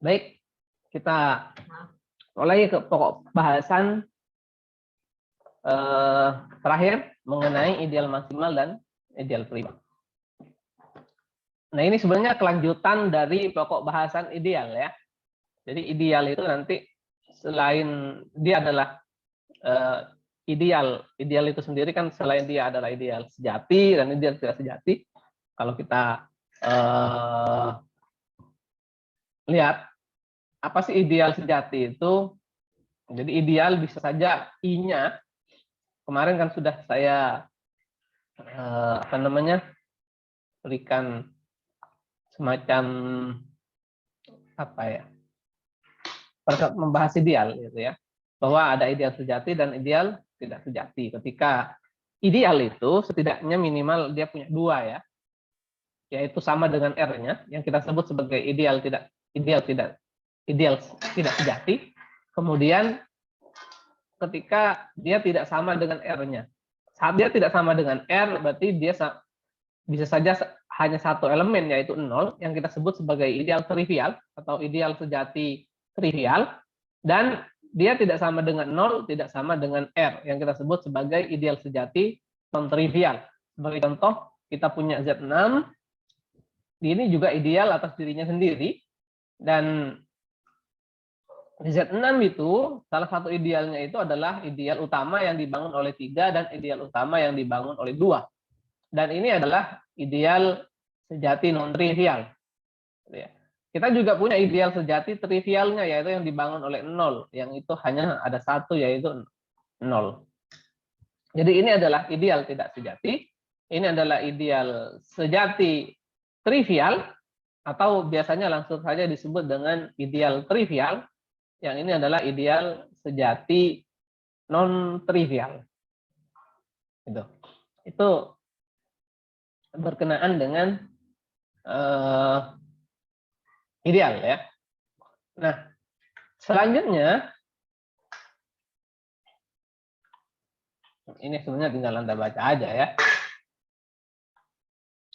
Baik, kita mulai ke pokok bahasan terakhir mengenai ideal maksimal dan ideal prima. Nah, ini sebenarnya kelanjutan dari pokok bahasan ideal ya. Jadi ideal itu nanti selain dia adalah ideal itu sendiri kan, selain dia adalah ideal sejati dan ideal tidak sejati. Kalau kita lihat apa sih ideal sejati itu? Jadi ideal bisa saja I-nya. Kemarin kan sudah saya berikan semacam membahas ideal gitu ya. Bahwa ada ideal sejati dan ideal tidak sejati. Ketika ideal itu setidaknya minimal dia punya dua ya. Yaitu sama dengan R-nya yang kita sebut sebagai ideal tidak sejati. Kemudian ketika dia tidak sama dengan R-nya. Saat dia tidak sama dengan R, berarti dia bisa saja hanya satu elemen, yaitu 0, yang kita sebut sebagai ideal trivial atau ideal sejati trivial, dan dia tidak sama dengan 0, tidak sama dengan R, yang kita sebut sebagai ideal sejati non-trivial. Sebagai contoh, kita punya Z6, ini juga ideal atas dirinya sendiri, dan di Z6 itu, salah satu idealnya itu adalah ideal utama yang dibangun oleh 3 dan ideal utama yang dibangun oleh 2. Dan ini adalah ideal sejati non-trivial. Kita juga punya ideal sejati trivialnya, yaitu yang dibangun oleh 0. Yang itu hanya ada satu, yaitu 0. Jadi ini adalah ideal tidak sejati. Ini adalah ideal sejati trivial, atau biasanya langsung saja disebut dengan ideal trivial. Yang ini adalah ideal sejati non-trivial. Itu berkenaan dengan ideal ya. Nah, selanjutnya ini sebenarnya tinggal Anda baca aja ya.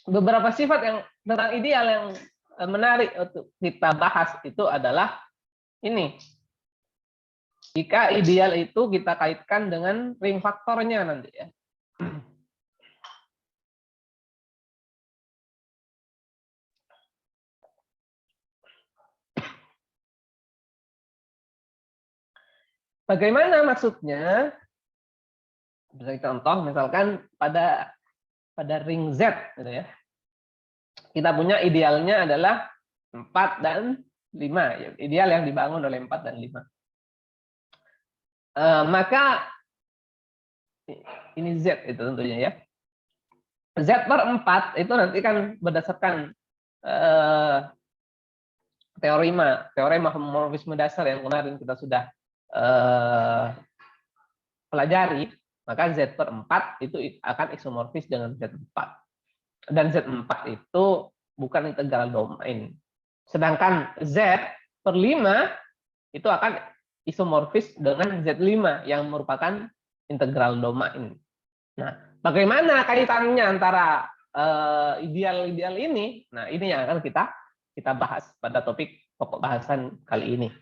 Beberapa sifat yang tentang ideal yang menarik untuk kita bahas itu adalah ini. Jika ideal itu kita kaitkan dengan ring faktornya nanti ya. Bagaimana maksudnya? Bisa contoh misalkan pada ring Z gitu ya. Kita punya idealnya adalah 4 dan 5. Ideal yang dibangun oleh 4 dan 5. Maka ini Z itu tentunya ya. Z per 4 itu nanti kan berdasarkan teorema homomorfisme dasar yang kemarin kita sudah pelajari, maka Z per 4 itu akan isomorfis dengan Z4. Dan Z4 itu bukan integral domain. Sedangkan Z per 5 itu akan isomorfis dengan Z5 yang merupakan integral domain. Nah, bagaimana kaitannya antara ideal-ideal ini? Nah, ini yang akan kita bahas pada topik pokok bahasan kali ini.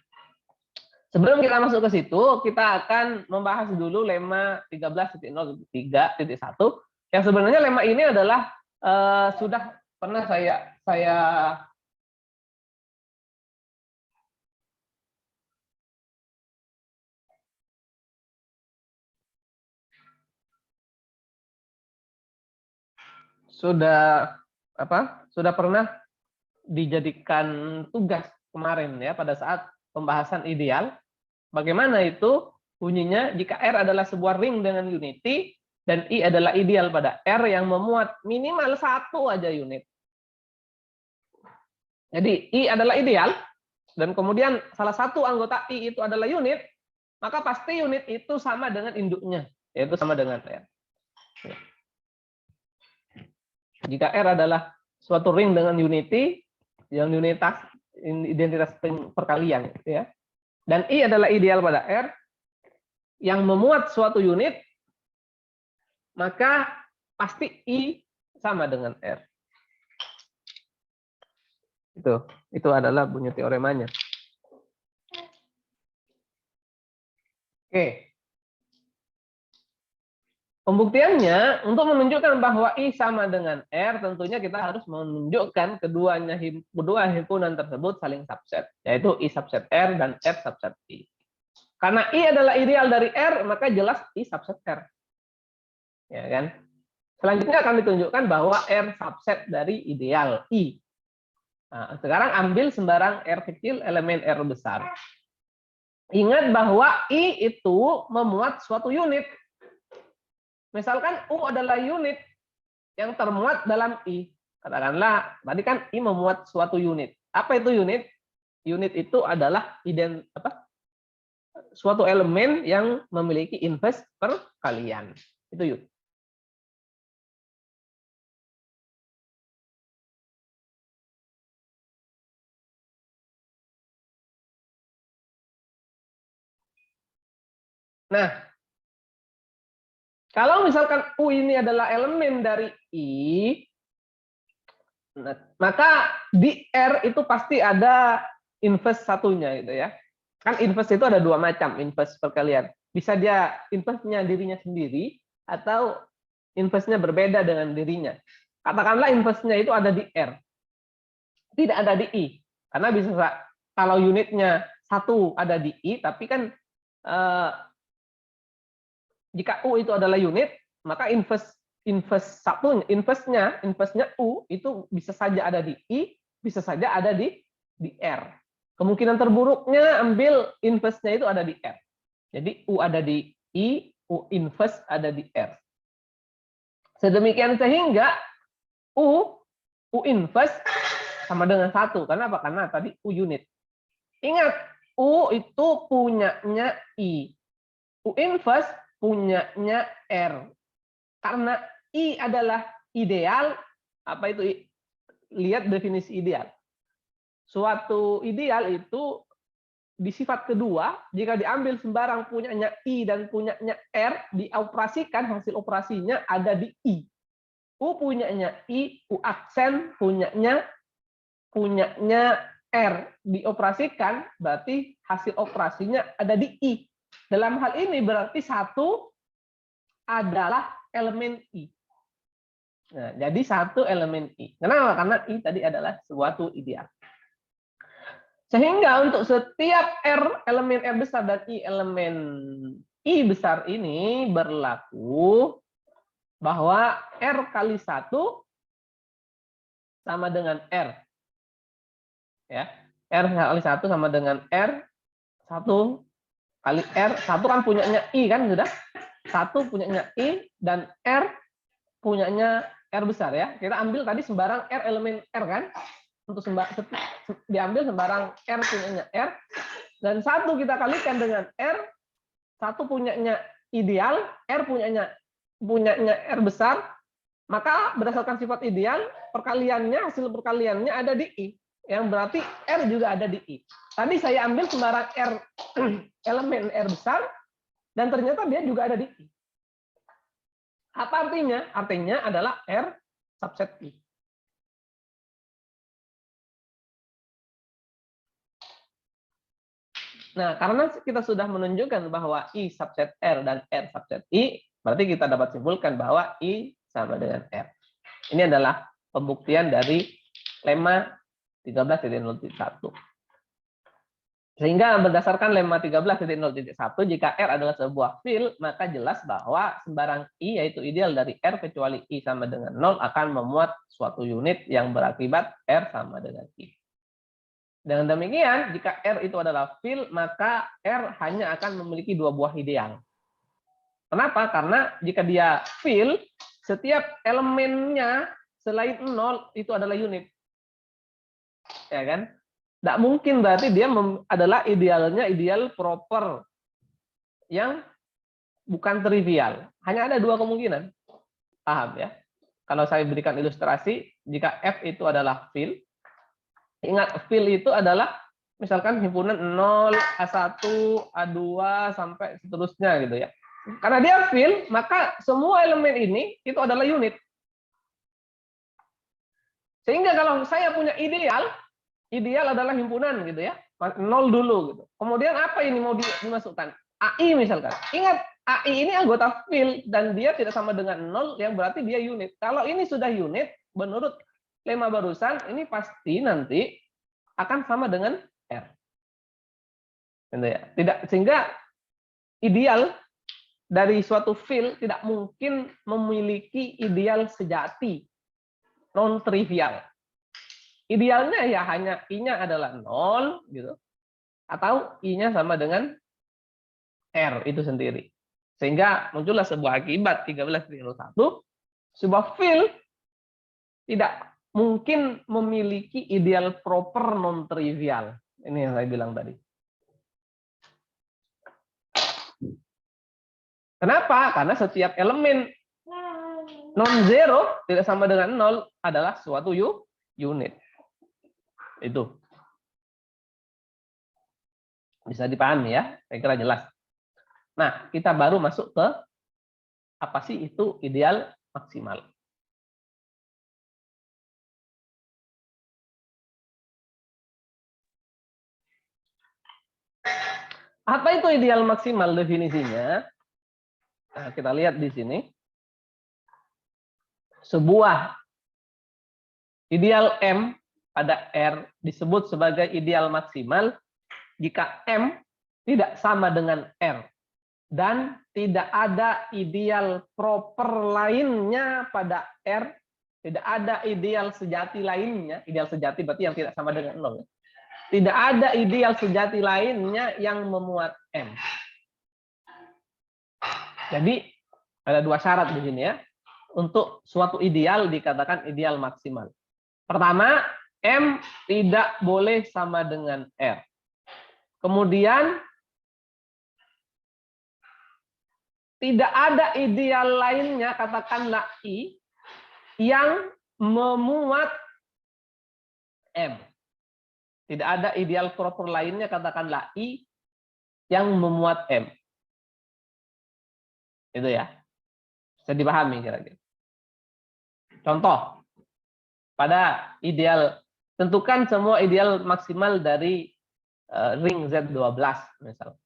Sebelum kita masuk ke situ, kita akan membahas dulu lemma 13.0.3.1 yang sebenarnya lemma ini adalah sudah pernah saya sudah pernah dijadikan tugas kemarin ya pada saat pembahasan ideal. Bagaimana itu bunyinya jika R adalah sebuah ring dengan unity dan I adalah ideal pada R yang memuat minimal satu aja unit. Jadi I adalah ideal dan kemudian salah satu anggota I itu adalah unit, maka pasti unit itu sama dengan induknya, yaitu sama dengan R. Jika R adalah suatu ring dengan unity, yang identitas perkalian, ya, dan I adalah ideal pada R yang memuat suatu unit, maka pasti I sama dengan R. Itu adalah bunyi teoremanya. Oke. Pembuktiannya, untuk menunjukkan bahwa I sama dengan R, tentunya kita harus menunjukkan kedua himpunan tersebut saling subset, yaitu I subset R dan R subset I. Karena I adalah ideal dari R, maka jelas I subset R. Ya kan? Selanjutnya akan ditunjukkan bahwa R subset dari ideal I. Nah, sekarang ambil sembarang R kecil, elemen R besar. Ingat bahwa I itu memuat suatu unit. Misalkan U adalah unit yang termuat dalam I. Katakanlah, tadi kan I memuat suatu unit. Apa itu unit? Unit itu adalah suatu elemen yang memiliki inverse perkalian. Itu unit. Nah, kalau misalkan U ini adalah elemen dari I, maka di R itu pasti ada inverse satunya gitu ya. Kan inverse itu ada dua macam, inverse perkalian. Bisa dia inverse-nya dirinya sendiri atau inverse-nya berbeda dengan dirinya. Katakanlah inverse-nya itu ada di R, tidak ada di I. Karena bisa kalau unitnya satu ada di I, tapi kan jika U itu adalah unit, maka inverse-nya U itu bisa saja ada di I, bisa saja ada di R. Kemungkinan terburuknya ambil inverse-nya itu ada di R. Jadi U ada di I, U inverse ada di R. Sedemikian sehingga U inverse sama dengan 1. Kenapa? Karena tadi U unit. Ingat, U itu punyanya I. U inverse punyanya R. Karena I adalah ideal, apa itu? Lihat definisi ideal. Suatu ideal itu di sifat kedua, jika diambil sembarang punyanya I dan punyanya R, dioperasikan, hasil operasinya ada di I. U punyanya I, U aksen punyanya R. Dioperasikan, berarti hasil operasinya ada di I. Dalam hal ini berarti 1 adalah elemen I. Nah, jadi 1 elemen I. Kenapa? Karena I tadi adalah suatu ideal. Sehingga untuk setiap R, elemen R besar dan I elemen I besar ini berlaku bahwa R kali 1 sama dengan R. Ya. R kali 1 sama dengan R. 1 kali R. 1 kan punyanya I kan sudah. 1 punyanya I dan R punyanya R besar ya. Kita ambil tadi sembarang R elemen R kan. Untuk diambil sembarang R punyanya R. Dan 1 kita kalikan dengan R. 1 punyanya ideal, R punyanya R besar. Maka berdasarkan sifat ideal, hasil perkaliannya ada di I. Yang berarti R juga ada di I. Tadi saya ambil sembarang R elemen R besar, dan ternyata dia juga ada di I. Apa artinya? Artinya adalah R subset I. Nah, karena kita sudah menunjukkan bahwa I subset R dan R subset I, berarti kita dapat simpulkan bahwa I sama dengan R. Ini adalah pembuktian dari lemma 13.0.1. Sehingga berdasarkan lemma 13.0.1, jika R adalah sebuah field, maka jelas bahwa sembarang I, yaitu ideal dari R kecuali I sama dengan 0, akan memuat suatu unit yang berakibat R sama dengan I. Dengan demikian, jika R itu adalah field, maka R hanya akan memiliki 2 buah ideal. Kenapa? Karena jika dia field, setiap elemennya selain 0 itu adalah unit. Ya kan? Tidak mungkin berarti dia adalah idealnya ideal proper yang bukan trivial. Hanya ada 2 kemungkinan. Paham ya? Kalau saya berikan ilustrasi, jika F itu adalah field, ingat field itu adalah misalkan himpunan 0, A1, A2 sampai seterusnya gitu ya. Karena dia field, maka semua elemen ini itu adalah unit. Sehingga kalau saya punya ideal adalah himpunan gitu ya. 0 dulu gitu. Kemudian apa ini mau dimasukkan? AI misalkan. Ingat, AI ini anggota field dan dia tidak sama dengan 0, yang berarti dia unit. Kalau ini sudah unit, menurut lemma barusan, ini pasti nanti akan sama dengan R. Gitu ya. Tidak, sehingga ideal dari suatu field tidak mungkin memiliki ideal sejati, non trivial. Idealnya ya hanya I-nya adalah 0 gitu, atau I-nya sama dengan R itu sendiri. Sehingga muncullah sebuah akibat 13-1, sebuah field tidak mungkin memiliki ideal proper non trivial. Ini yang saya bilang tadi. Kenapa? Karena setiap elemen non-zero tidak sama dengan 0 adalah suatu unit. Itu. Bisa dipahami ya? Saya kira jelas. Nah, kita baru masuk ke apa sih itu ideal maksimal. Apa itu ideal maksimal definisinya? Nah, kita lihat di sini. Sebuah ideal M pada R disebut sebagai ideal maksimal jika M tidak sama dengan R dan tidak ada ideal proper lainnya pada R, tidak ada ideal sejati lainnya. Ideal sejati berarti yang tidak sama dengan 0. Tidak ada ideal sejati lainnya yang memuat M. Jadi ada dua syarat di sini ya. Untuk suatu ideal dikatakan ideal maksimal. Pertama, M tidak boleh sama dengan R. Kemudian, tidak ada ideal lainnya, katakanlah I, yang memuat M. Tidak ada ideal proper lainnya, katakanlah I, yang memuat M. Itu ya. Bisa dipahami kira-kira. Contoh, pada ideal, tentukan semua ideal maksimal dari ring Z12 misal.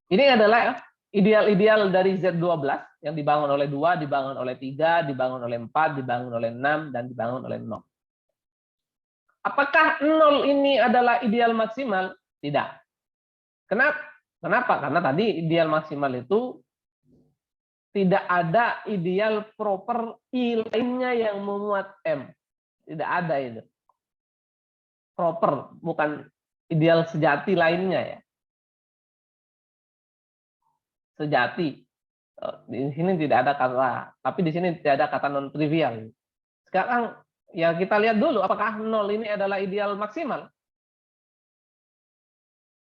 Ini adalah ideal-ideal dari Z12 yang dibangun oleh 2, dibangun oleh 3, dibangun oleh 4, dibangun oleh 6, dan dibangun oleh 0. Apakah 0 ini adalah ideal maksimal? Tidak. Kenapa? Karena tadi ideal maksimal itu tidak ada ideal proper I lainnya yang memuat M. Tidak ada itu. Proper, bukan ideal sejati lainnya ya. Sejati. Di sini tidak ada kata, tapi di sini tidak ada kata non trivial. Sekarang ya kita lihat dulu apakah 0 ini adalah ideal maksimal.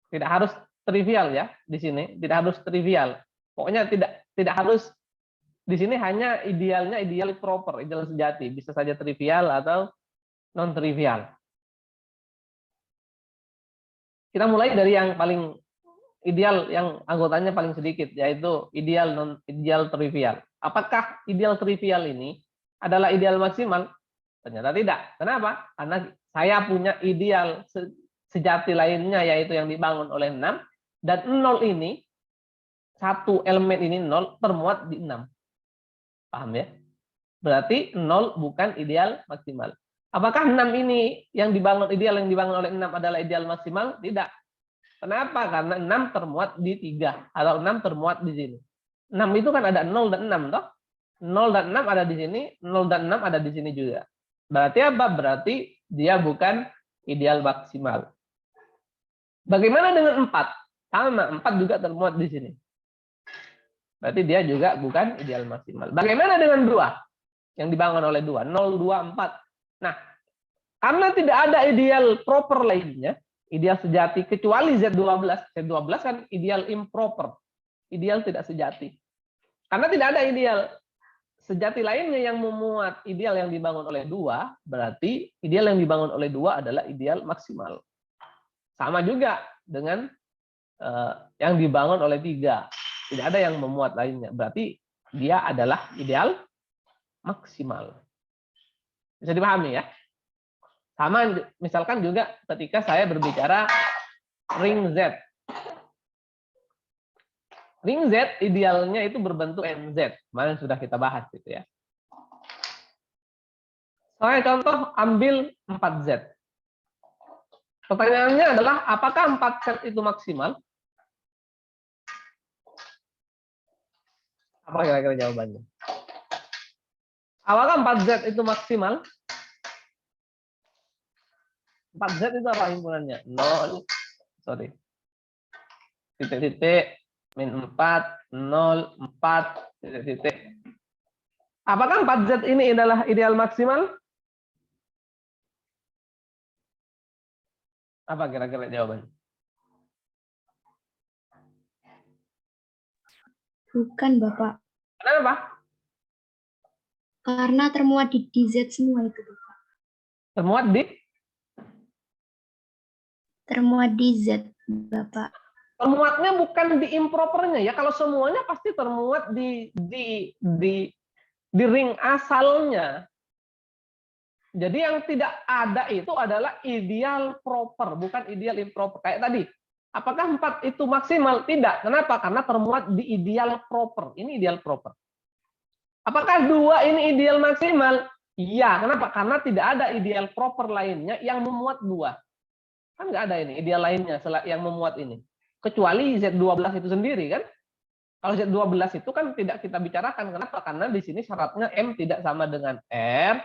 Tidak harus trivial ya di sini, tidak harus trivial. Pokoknya tidak harus di sini, hanya idealnya ideal proper, ideal sejati, bisa saja trivial atau non trivial. Kita mulai dari yang paling ideal, yang anggotanya paling sedikit, yaitu ideal non ideal trivial. Apakah ideal trivial ini adalah ideal maksimal? Ternyata tidak. Kenapa? Karena saya punya ideal sejati lainnya, yaitu yang dibangun oleh 6, dan 0 ini, satu elemen ini 0, termuat di 6. Paham ya? Berarti 0 bukan ideal maksimal. Apakah 6 ini yang dibangun oleh 6 adalah ideal maksimal? Tidak. Kenapa? Karena 6 termuat di 3, atau 6 termuat di sini. 6 itu kan ada 0 dan 6, toh? 0 dan 6 ada di sini, 0 dan 6 ada di sini juga. Berarti apa? Berarti dia bukan ideal maksimal. Bagaimana dengan 4? Sama, 4 juga termuat di sini. Berarti dia juga bukan ideal maksimal. Bagaimana dengan 2? Yang dibangun oleh 2, 0, 2, 4. Nah, karena tidak ada ideal proper lainnya, ideal sejati, kecuali Z12. Z12 kan ideal improper, ideal tidak sejati. Karena tidak ada ideal sejati lainnya yang memuat ideal yang dibangun oleh 2, berarti ideal yang dibangun oleh 2 adalah ideal maksimal. Sama juga dengan yang dibangun oleh 3. Tidak ada yang memuat lainnya. Berarti dia adalah ideal maksimal. Bisa dipahami ya? Sama misalkan juga ketika saya berbicara ring Z. Ring Z idealnya itu berbentuk NZ. Kemarin sudah kita bahas gitu ya. Soalnya contoh ambil 4Z. Pertanyaannya adalah apakah 4Z itu maksimal? Apa kira-kira jawabannya? Apakah 4Z itu maksimal? 4Z itu apa himpunannya? 0, sorry. Titik-titik, min 4, 0, 4, titik-titik. Apakah 4Z ini adalah ideal maksimal? Apa kira-kira jawabannya? Bukan, Bapak. Kenapa? Karena termuat di DZ semua itu, Bapak. Termuat di? Termuat di Z, Bapak. Termuatnya bukan di impropernya ya. Kalau semuanya pasti termuat di ring asalnya. Jadi yang tidak ada itu adalah ideal proper, bukan ideal improper. Kayak tadi, apakah 4 itu maksimal? Tidak. Kenapa? Karena termuat di ideal proper. Ini ideal proper. Apakah 2 ini ideal maksimal? Iya. Kenapa? Karena tidak ada ideal proper lainnya yang memuat 2. Kan nggak ada ini ideal lainnya yang memuat ini. Kecuali Z12 itu sendiri kan. Kalau Z12 itu kan tidak kita bicarakan. Kenapa? Karena di sini syaratnya M tidak sama dengan R.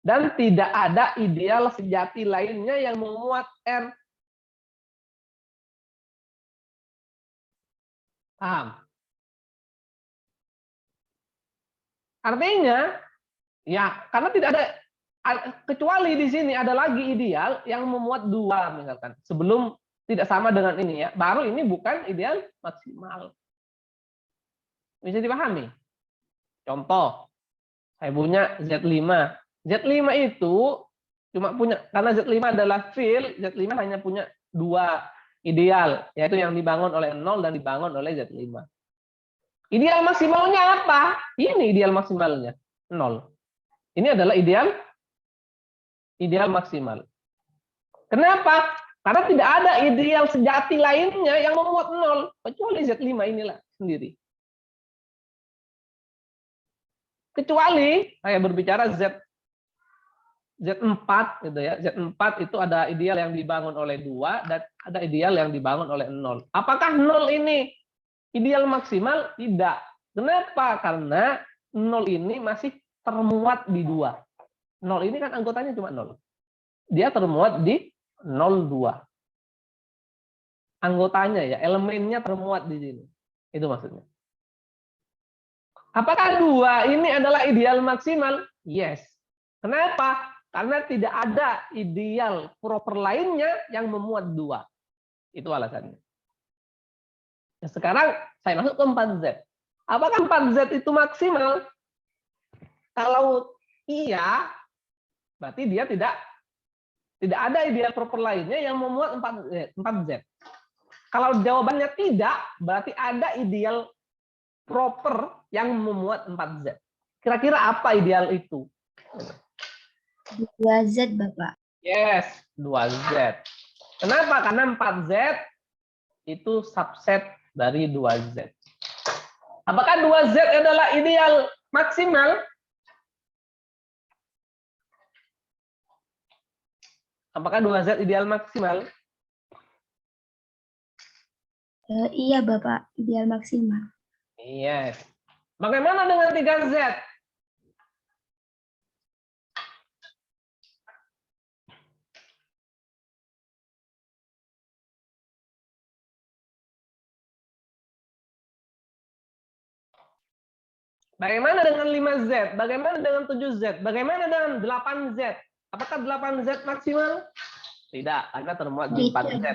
Dan tidak ada ideal sejati lainnya yang memuat R. Paham? Artinya, ya karena tidak ada, kecuali di sini ada lagi ideal yang memuat 2 misalkan. Sebelum tidak sama dengan ini ya. Baru ini bukan ideal maksimal. Bisa dipahami? Contoh, saya punya Z5. Z5 itu cuma punya, karena Z5 adalah field, Z5 hanya punya 2 ideal, yaitu yang dibangun oleh 0 dan dibangun oleh Z5. Ideal maksimalnya apa? Ini ideal maksimalnya, 0. Ini adalah ideal maksimal. Kenapa? Karena tidak ada ideal sejati lainnya yang memuat 0, kecuali Z5 inilah sendiri. Kecuali saya berbicara Z4 gitu ya. Z4 itu ada ideal yang dibangun oleh 2 dan ada ideal yang dibangun oleh 0. Apakah 0 ini ideal maksimal? Tidak. Kenapa? Karena 0 ini masih termuat di 2. 0 ini kan anggotanya cuma 0. Dia termuat di 02. Anggotanya ya, elemennya termuat di sini. Itu maksudnya. Apakah 2 ini adalah ideal maksimal? Yes. Kenapa? Karena tidak ada ideal proper lainnya yang memuat 2. Itu alasannya. Nah, sekarang saya masuk ke 4Z. Apakah 4Z itu maksimal? Kalau iya, berarti dia tidak ada ideal proper lainnya yang memuat 4Z. Kalau jawabannya tidak, berarti ada ideal proper yang memuat 4Z. Kira-kira apa ideal itu? 2Z, Bapak. Yes, 2Z. Kenapa? Karena 4Z itu subset dari 2Z. Apakah 2Z adalah ideal maksimal? Apakah 2Z ideal maksimal? Iya, Bapak. Ideal maksimal. Yes. Bagaimana dengan 3Z? Bagaimana dengan 5Z? Bagaimana dengan 7Z? Bagaimana dengan 8Z? Apakah 8Z maksimal? Tidak, karena termuat di 4Z.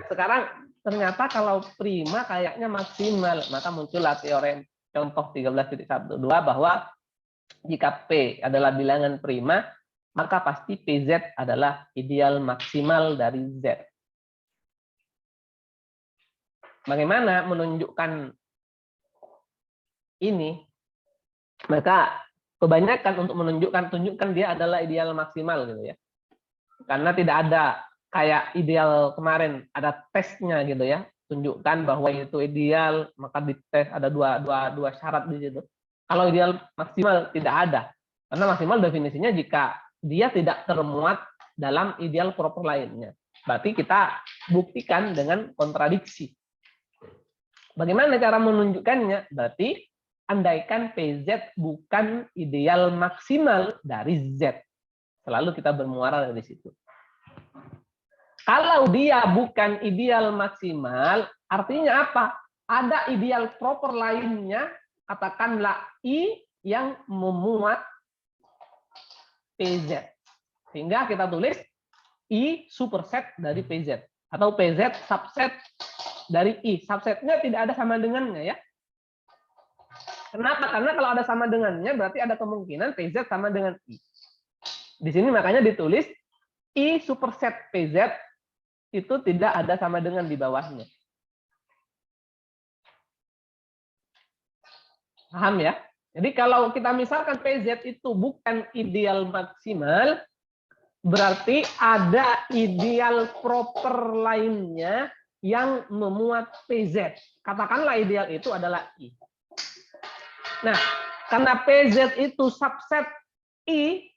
Sekarang ternyata kalau prima kayaknya maksimal, maka muncullah teorem contoh 13.12 bahwa jika P adalah bilangan prima, maka pasti PZ adalah ideal maksimal dari Z. Bagaimana menunjukkan ini? Maka kebanyakan untuk tunjukkan dia adalah ideal maksimal gitu ya. Karena tidak ada kayak ideal kemarin ada tesnya gitu ya. tunjukkan bahwa itu ideal, maka dites ada dua syarat di situ. Kalau ideal maksimal tidak ada, karena maksimal definisinya jika dia tidak termuat dalam ideal proper lainnya. Berarti kita buktikan dengan kontradiksi. Bagaimana cara menunjukkannya? Berarti andaikan PZ bukan ideal maksimal dari Z. Selalu kita bermuara dari situ. Kalau dia bukan ideal maksimal, artinya apa? Ada ideal proper lainnya, katakanlah I yang memuat PZ. Sehingga kita tulis I superset dari PZ. Atau PZ subset dari I. Subsetnya tidak ada sama dengannya, ya. Kenapa? Karena kalau ada sama dengannya, berarti ada kemungkinan PZ sama dengan I. Di sini makanya ditulis I superset PZ itu tidak ada sama dengan di bawahnya. Paham ya? Jadi kalau kita misalkan PZ itu bukan ideal maksimal, berarti ada ideal proper lainnya yang memuat PZ. Katakanlah ideal itu adalah I. Nah, karena PZ itu subset I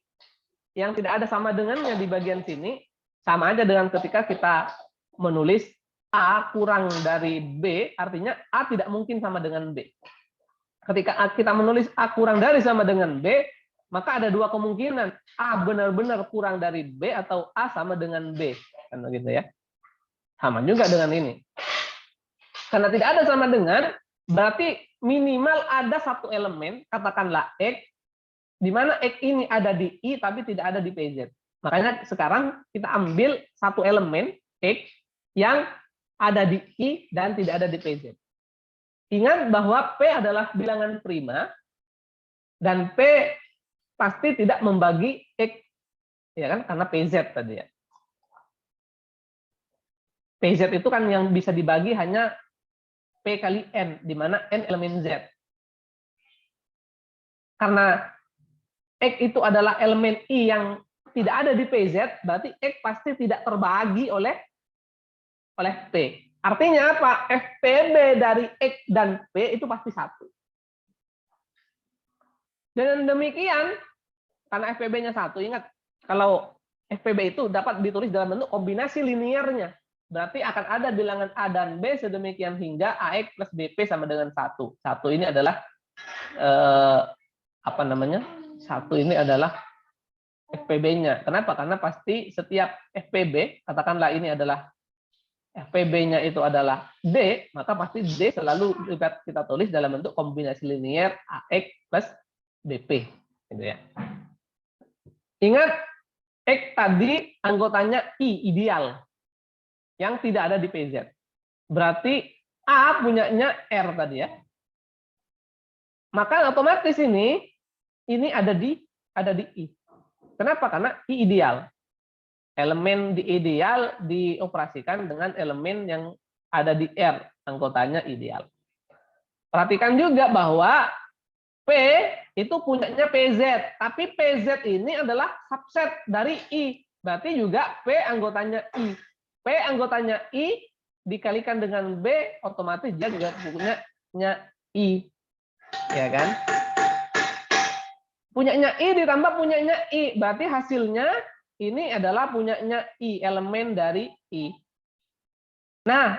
yang tidak ada sama dengannya di bagian sini, sama aja dengan ketika kita menulis A kurang dari B, artinya A tidak mungkin sama dengan B. Ketika kita menulis A kurang dari sama dengan B, maka ada dua kemungkinan. A benar-benar kurang dari B atau A sama dengan B. Kan begitu ya. Sama juga dengan ini. Karena tidak ada sama dengan, berarti minimal ada satu elemen, katakanlah X, di mana X ini ada di I tapi tidak ada di PZ. Makanya sekarang kita ambil satu elemen X yang ada di I dan tidak ada di PZ. Ingat bahwa P adalah bilangan prima dan P pasti tidak membagi X, ya kan? Karena PZ tadi ya. PZ itu kan yang bisa dibagi hanya P kali N, di mana N elemen Z. Karena X itu adalah elemen I yang tidak ada di PZ, berarti X pasti tidak terbagi oleh P. Artinya apa? FPB dari X dan P itu pasti 1. Dengan demikian, karena FPB-nya 1, ingat, kalau FPB itu dapat ditulis dalam bentuk kombinasi linearnya. Berarti akan ada bilangan A dan B sedemikian hingga AX plus BP sama dengan 1. 1 ini adalah, apa namanya? 1 ini adalah FPB-nya. Kenapa? Karena pasti setiap FPB, katakanlah ini adalah FPB-nya itu adalah D, maka pasti D selalu kita tulis dalam bentuk kombinasi linear AX plus BP. Gitu ya. Ingat, X tadi anggotanya I, ideal, yang tidak ada di PZ. Berarti A punyanya R tadi ya. Maka otomatis ini ada di I. Kenapa? Karena I ideal. Elemen di ideal dioperasikan dengan elemen yang ada di R, anggotanya ideal. Perhatikan juga bahwa P itu punyanya PZ, tapi PZ ini adalah subset dari I. Berarti juga P anggotanya I. P anggotanya I dikalikan dengan B, otomatis dia juga punyanya I. Ya kan? Punyanya I ditambah punyanya I, berarti hasilnya ini adalah punyanya I, elemen dari I. Nah,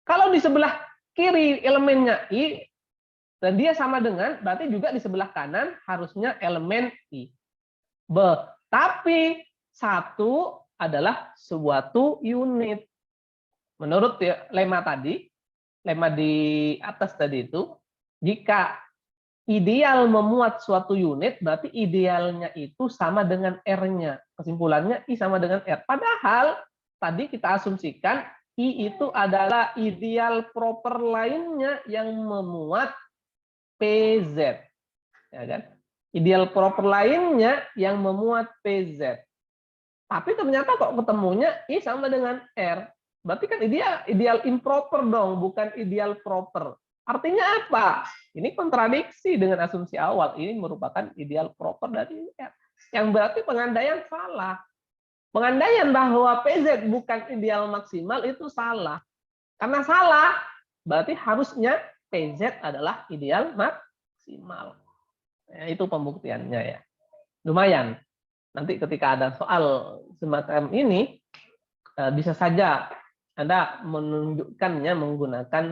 kalau di sebelah kiri elemennya I, dan dia sama dengan, berarti juga di sebelah kanan harusnya elemen I. Tapi 1 adalah suatu unit. Menurut lema tadi, lema di atas tadi itu, jika ideal memuat suatu unit, berarti idealnya itu sama dengan R-nya. Kesimpulannya I sama dengan R. Padahal tadi kita asumsikan I itu adalah ideal proper lainnya yang memuat PZ. Ya kan? Ideal proper lainnya yang memuat PZ. Tapi ternyata kok ketemunya I sama dengan R. Berarti kan ideal improper dong, bukan ideal proper. Artinya apa? Ini kontradiksi dengan asumsi awal. Ini merupakan ideal proper dari R. Yang berarti pengandaian salah. Pengandaian bahwa PZ bukan ideal maksimal itu salah. Karena salah, berarti harusnya PZ adalah ideal maksimal. Ya, itu pembuktiannya ya. Lumayan. Nanti ketika ada soal semacam ini, bisa saja Anda menunjukkannya menggunakan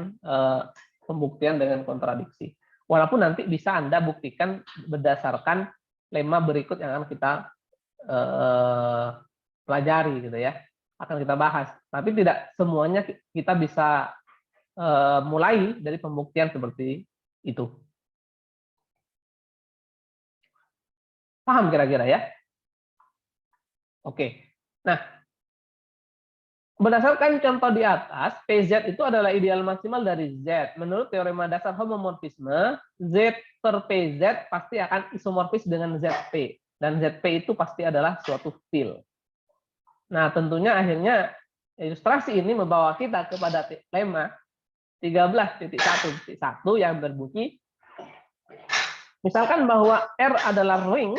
pembuktian dengan kontradiksi. Walaupun nanti bisa Anda buktikan berdasarkan lemma berikut yang akan kita pelajari gitu ya, akan kita bahas. Tapi tidak semuanya kita bisa mulai dari pembuktian seperti itu. Paham kira-kira ya? Oke. Nah, berdasarkan contoh di atas, PZ itu adalah ideal maksimal dari Z. Menurut teorema dasar homomorfisme, Z per PZ pasti akan isomorfis dengan ZP. Dan ZP itu pasti adalah suatu field. Nah, tentunya akhirnya ilustrasi ini membawa kita kepada lemma 13.1.1 yang berbunyi, misalkan bahwa R adalah ring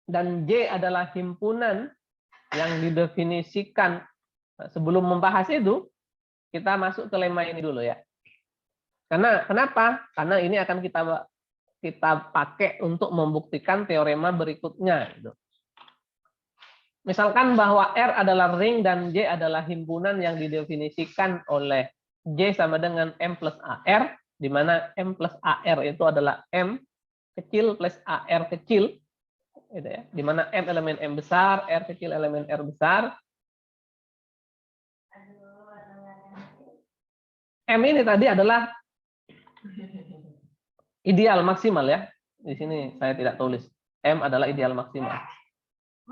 dan J adalah himpunan yang didefinisikan. Sebelum membahas itu, kita masuk ke lemma ini dulu ya. Kenapa? Karena ini akan kita pakai untuk membuktikan teorema berikutnya. Misalkan bahwa R adalah ring dan J adalah himpunan yang didefinisikan oleh J sama dengan M plus AR, di mana M plus AR itu adalah M kecil plus AR kecil, gitu ya. Di mana M elemen M besar, R kecil elemen R besar. M ini tadi adalah ideal maksimal ya. Di sini saya tidak tulis. M adalah ideal maksimal.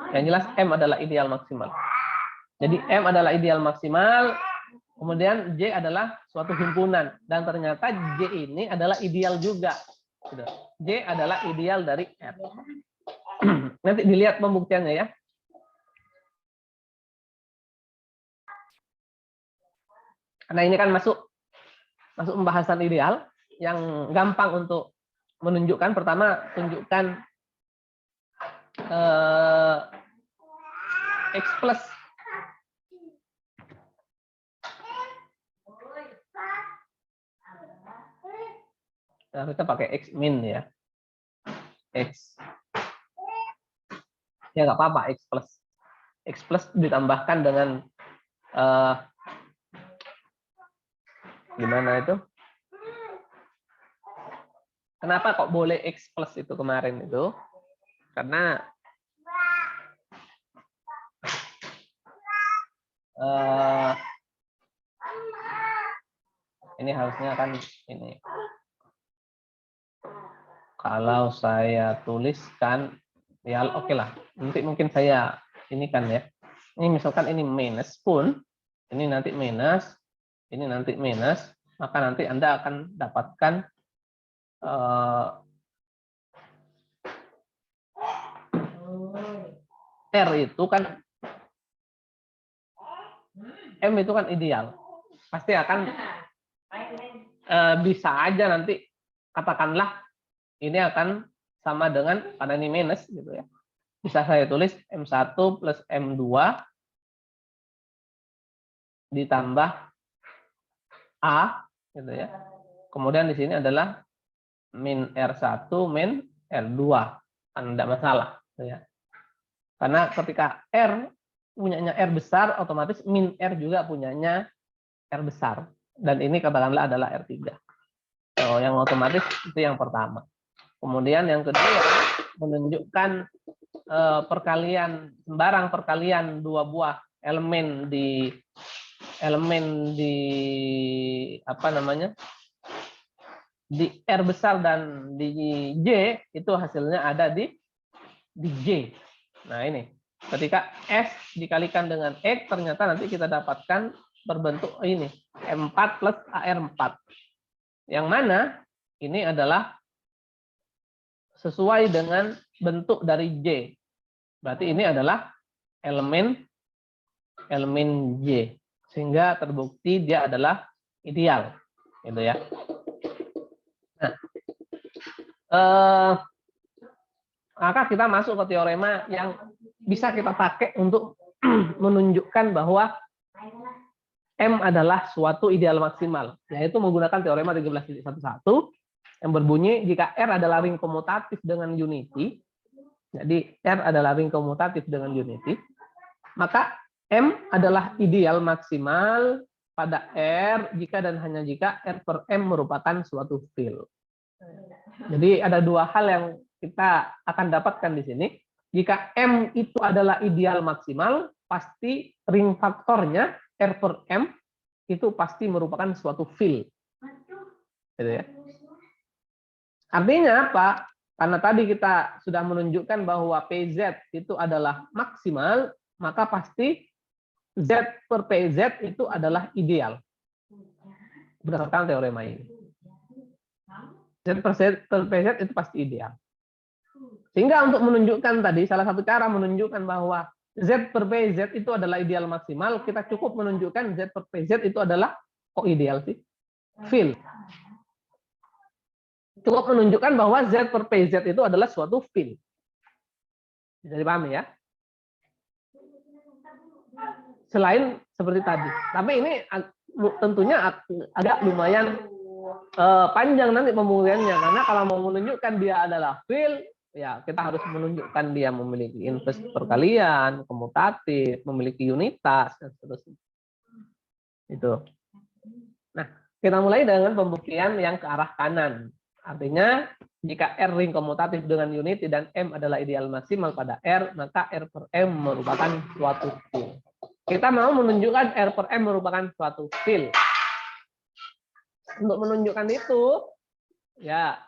Yang jelas M adalah ideal maksimal. Jadi M adalah ideal maksimal, kemudian J adalah suatu himpunan. Dan ternyata J ini adalah ideal juga. J adalah ideal dari R. Nanti dilihat pembuktiannya ya. Karena ini kan masuk pembahasan ideal yang gampang untuk menunjukkan. Pertama, tunjukkan X plus nah, kita pakai X min ya. X ya nggak apa-apa, X plus ditambahkan dengan gimana itu? Kenapa kok boleh X plus itu kemarin itu? Karena ini harusnya kan ini. Kalau saya tuliskan, ya oke lah. Nanti mungkin saya ini kan ya. Ini misalkan ini minus pun, ini nanti minus, ini nanti minus, maka nanti Anda akan dapatkan R itu kan M itu kan ideal, pasti akan bisa aja nanti katakanlah ini akan sama dengan pada ini minus gitu ya. Bisa saya tulis M1 plus M2 ditambah A gitu ya. Kemudian di sini adalah min R1 min R2. Kan tidak masalah gitu ya. Karena ketika R punyanya R besar, otomatis min R juga punyanya R besar. Dan ini katakanlah adalah R3. So, yang otomatis itu yang pertama. Kemudian yang kedua, menunjukkan sembarang perkalian dua buah elemen di apa namanya? Di R besar dan di J, itu hasilnya ada di J. Nah, ini. Ketika S dikalikan dengan X, ternyata nanti kita dapatkan berbentuk ini, M4 plus AR4. Yang mana ini adalah sesuai dengan bentuk dari J. Berarti ini adalah elemen J. Sehingga terbukti dia adalah ideal. Gitu ya. Nah, maka kita masuk ke teorema yang bisa kita pakai untuk menunjukkan bahwa M adalah suatu ideal maksimal, yaitu menggunakan teorema 13.11 yang berbunyi jika R adalah ring komutatif dengan unity, jadi R adalah ring komutatif dengan unity, maka M adalah ideal maksimal pada R jika dan hanya jika R per M merupakan suatu field. Jadi ada dua hal yang kita akan dapatkan di sini. Jika M itu adalah ideal maksimal, pasti ring faktornya R per M itu pasti merupakan suatu field. Gitu ya. Artinya apa? Karena tadi kita sudah menunjukkan bahwa PZ itu adalah maksimal, maka pasti Z per PZ itu adalah ideal. Berdasarkan teorema ini. Z per PZ itu pasti ideal. Sehingga untuk menunjukkan tadi, salah satu cara menunjukkan bahwa Z per PZ itu adalah ideal maksimal, kita cukup menunjukkan Z per PZ itu adalah, kok ideal sih? Field. Cukup menunjukkan bahwa Z per PZ itu adalah suatu field. Bisa dipahami ya? Selain seperti tadi. Tapi ini tentunya agak lumayan panjang nanti pembuktiannya. Karena kalau mau menunjukkan dia adalah field, ya kita harus menunjukkan dia memiliki inverse perkalian, komutatif, memiliki unitas, dan seterusnya. Itu. Nah, kita mulai dengan pembuktian yang ke arah kanan. Artinya, jika R ring komutatif dengan unity dan M adalah ideal maksimal pada R, maka R per M merupakan suatu field. Kita mau menunjukkan R per M merupakan suatu field. Untuk menunjukkan itu, ya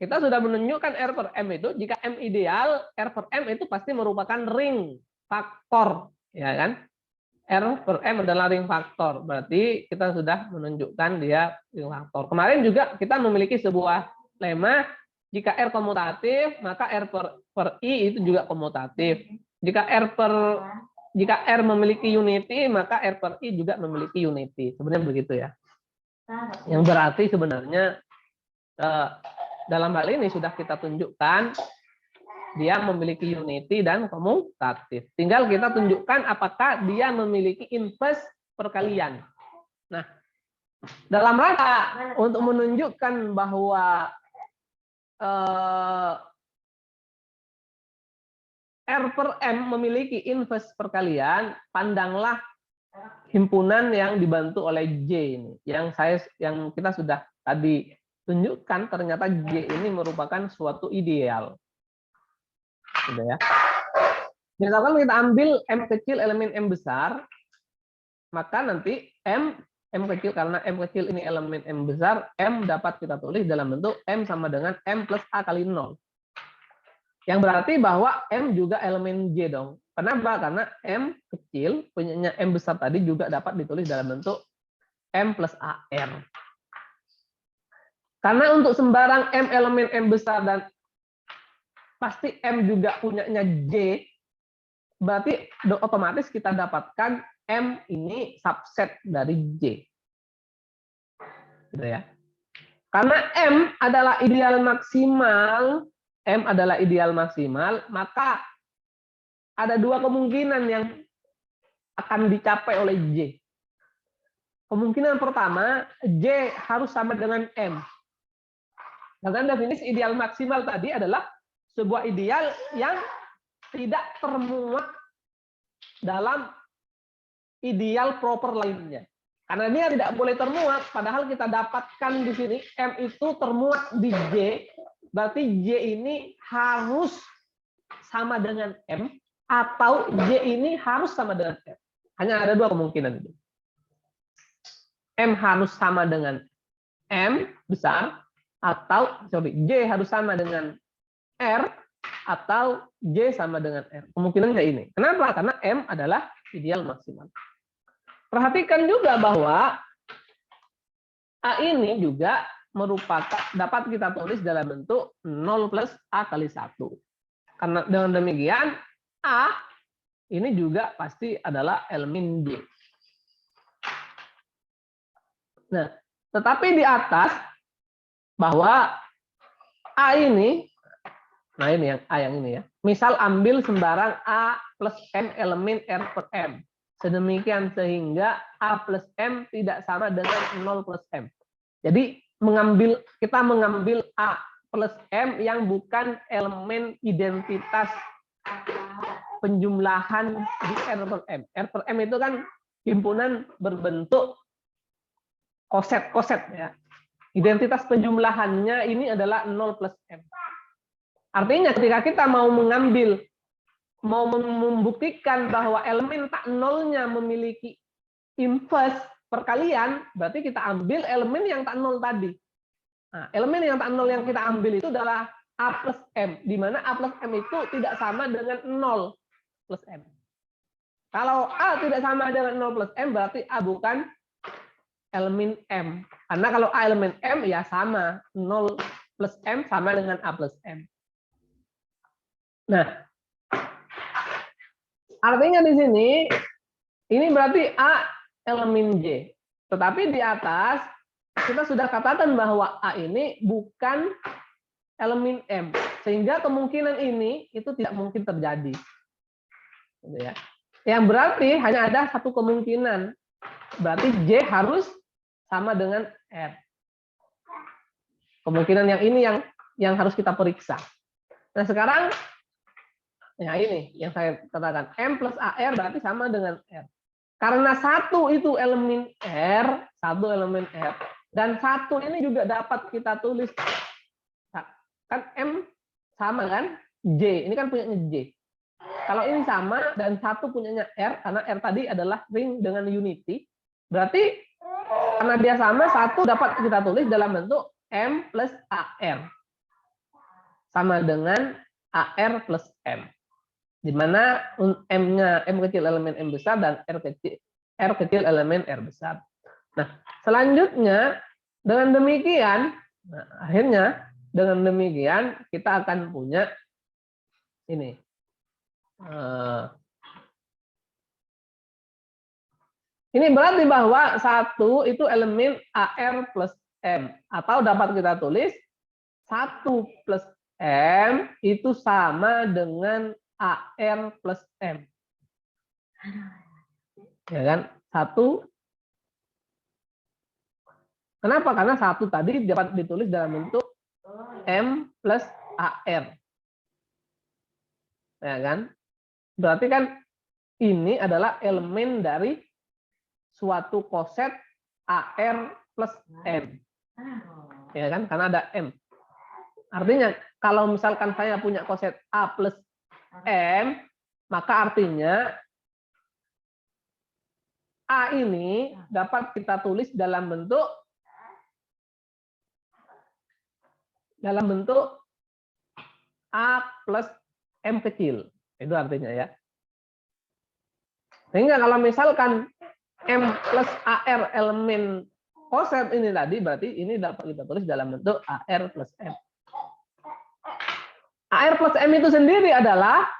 kita sudah menunjukkan R per M itu, jika M ideal, R per M itu pasti merupakan ring faktor, ya kan? R per M adalah ring faktor, berarti kita sudah menunjukkan dia ring faktor. Kemarin juga kita memiliki sebuah lema, jika R komutatif, maka R per I itu juga komutatif. Jika R memiliki unity, maka R per I juga memiliki unity. Sebenarnya begitu ya. Yang berarti sebenarnya dalam hal ini sudah kita tunjukkan dia memiliki unity dan komutatif. Tinggal kita tunjukkan apakah dia memiliki inverse perkalian. Nah, dalam rangka untuk menunjukkan bahwa R per M memiliki inverse perkalian, pandanglah himpunan yang dibantu oleh J ini. Yang kita sudah tadi tunjukkan, ternyata J ini merupakan suatu ideal. Sudah ya. Misalkan kita ambil M kecil elemen M besar, maka nanti M kecil, karena M kecil ini elemen M besar, M dapat kita tulis dalam bentuk M sama dengan M plus A kali 0. Yang berarti bahwa M juga elemen J dong. Kenapa? Karena M kecil, punyanya M besar tadi juga dapat ditulis dalam bentuk M plus AR. Karena untuk sembarang M elemen M besar dan pasti M juga punyanya J, berarti otomatis kita dapatkan M ini subset dari J. Gitu ya. Karena M adalah ideal maksimal, maka ada dua kemungkinan yang akan dicapai oleh J. Kemungkinan pertama, J harus sama dengan M. Karena definisi ideal maksimal tadi adalah sebuah ideal yang tidak termuat dalam ideal proper lainnya. Karena dia tidak boleh termuat, padahal kita dapatkan di sini M itu termuat di J, berarti J ini harus sama dengan M, atau J ini harus sama dengan M. Hanya ada dua kemungkinan itu. M harus sama dengan M besar, atau J harus sama dengan R, atau J sama dengan R. Kemungkinannya ini. Kenapa? Karena M adalah ideal maksimal. Perhatikan juga bahwa A ini juga merupakan dapat kita tulis dalam bentuk 0 plus A kali 1. Karena dengan demikian A ini juga pasti adalah elemen J. Nah, tetapi di atas bahwa A ini, nah ini yang A yang ini ya. Misal ambil sembarang A plus M elemen R per M. sedemikian sehingga A plus M tidak sama dengan 0 plus M. Jadi kita mengambil A plus M yang bukan elemen identitas penjumlahan di R per M. R per M itu kan himpunan berbentuk koset-koset ya. Identitas penjumlahannya ini adalah 0 plus M. Artinya ketika kita mau membuktikan bahwa elemen tak nolnya memiliki inverse perkalian, berarti kita ambil elemen yang tak nol tadi. Nah, elemen yang tak nol yang kita ambil itu adalah A plus M, di mana A plus M itu tidak sama dengan 0 plus M. Kalau A tidak sama dengan 0 plus M, berarti A bukan elemen M. Karena kalau A elemen M, ya sama. 0 plus M sama dengan A plus M. Nah, artinya di sini, ini berarti A elemen J. Tetapi di atas, kita sudah katakan bahwa A ini bukan elemen M. Sehingga kemungkinan ini itu tidak mungkin terjadi. Gitu ya. Yang berarti hanya ada satu kemungkinan. Berarti J harus sama dengan R. Kemungkinan yang ini yang harus kita periksa. Nah sekarang, ya ini yang saya katakan, M plus AR berarti sama dengan R. Karena satu itu elemen R, dan satu ini juga dapat kita tulis. Kan M sama kan? J, ini kan punyanya J. Kalau ini sama dan satu punyanya R, karena R tadi adalah ring dengan unity, berarti karena dia sama, satu dapat kita tulis dalam bentuk M plus AR. Sama dengan AR plus M. Di mana M-nya, M kecil elemen M besar dan R kecil elemen R besar. Nah, selanjutnya dengan demikian, akhirnya dengan demikian kita akan punya ini. Ini berarti bahwa satu itu elemen AR plus M. Atau dapat kita tulis 1 plus M itu sama dengan AR plus M. Ya kan? 1. Kenapa? Karena 1 tadi dapat ditulis dalam bentuk M plus AR. Ya kan? Berarti kan ini adalah elemen dari suatu koset AR plus M. Ya kan? Karena ada M. Artinya kalau misalkan saya punya koset A plus M, maka artinya A ini dapat kita tulis dalam bentuk A plus M kecil. Itu artinya ya. Sehingga kalau misalkan M plus AR elemen koset ini tadi, berarti ini dapat kita tulis dalam bentuk AR plus M. AR plus M itu sendiri adalah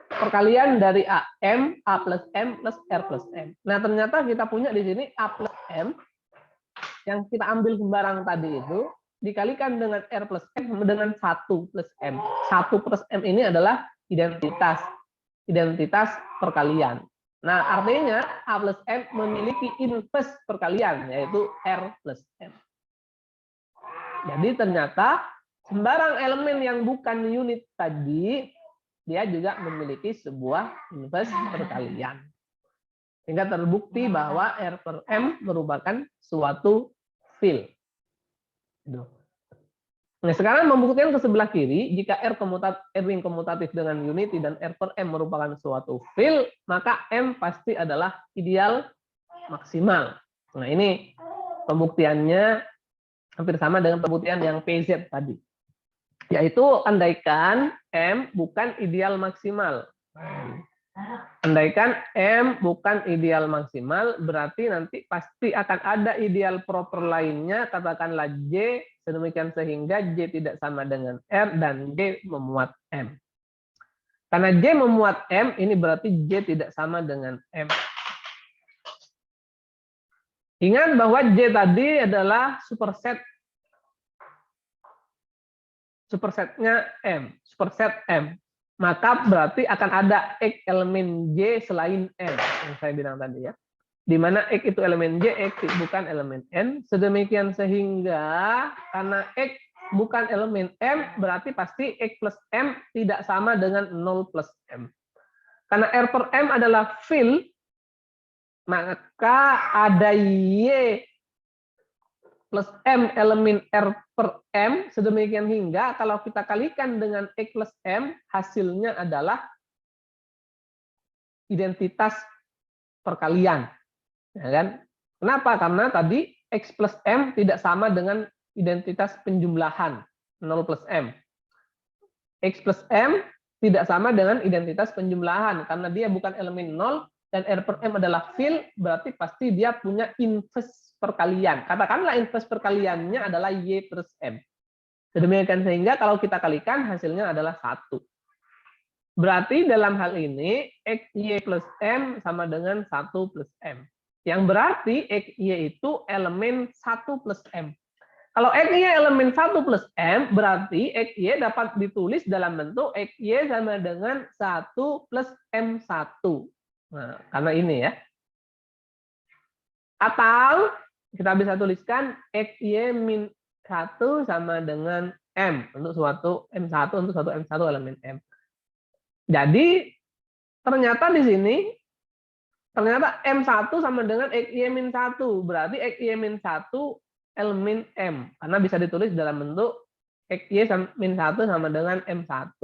perkalian dari AM, A plus M plus R plus M. Nah, ternyata kita punya di sini A plus M, yang kita ambil sembarang tadi itu, dikalikan dengan R plus M dengan 1 plus M. 1 plus M ini adalah identitas perkalian. Nah, artinya A plus M memiliki inverse perkalian, yaitu R plus M. Jadi ternyata sembarang elemen yang bukan unit tadi, dia juga memiliki sebuah inverse perkalian. Sehingga terbukti bahwa R per M merupakan suatu field. Nah, sekarang membuktikan ke sebelah kiri, jika R ring komutatif dengan unity dan R per M merupakan suatu field, maka M pasti adalah ideal maksimal. Nah, ini pembuktiannya hampir sama dengan pembuktian yang PZ tadi. Yaitu andaikan M bukan ideal maksimal. Andaikan M bukan ideal maksimal, berarti nanti pasti akan ada ideal proper lainnya, katakanlah J, sedemikian sehingga J tidak sama dengan R dan J memuat M. Karena J memuat M, ini berarti J tidak sama dengan M. Ingat bahwa J tadi adalah superset. Supersetnya M, superset M. maka berarti akan ada X elemen Y selain N yang saya bilang tadi ya. Di mana X itu elemen Y, X bukan elemen N. Sedemikian sehingga karena X bukan elemen M, berarti pasti X plus M tidak sama dengan 0 plus M. Karena R per M adalah field, maka ada Y plus M elemen R per M, sedemikian hingga kalau kita kalikan dengan X plus M, hasilnya adalah identitas perkalian. Ya kan? Kenapa? Karena tadi X plus M tidak sama dengan identitas penjumlahan 0 plus M. X plus M tidak sama dengan identitas penjumlahan karena dia bukan elemen 0 dan R per M adalah field, berarti pasti dia punya inverse perkalian. Katakanlah inverse perkaliannya adalah Y plus M. Sedemikian sehingga kalau kita kalikan hasilnya adalah 1. Berarti dalam hal ini XY plus M sama dengan 1 plus M. Yang berarti XY itu elemen 1 plus M. Kalau XY elemen 1 plus M, berarti XY dapat ditulis dalam bentuk XY sama dengan 1 plus M1. Nah, karena ini ya. Atau kita bisa tuliskan XY min 1 sama dengan M untuk suatu M1 untuk suatu M1 elemen M. Jadi ternyata di sini ternyata M1 sama dengan XY min 1. Berarti XY min 1 elemen M. Karena bisa ditulis dalam bentuk XY min 1 sama dengan M1.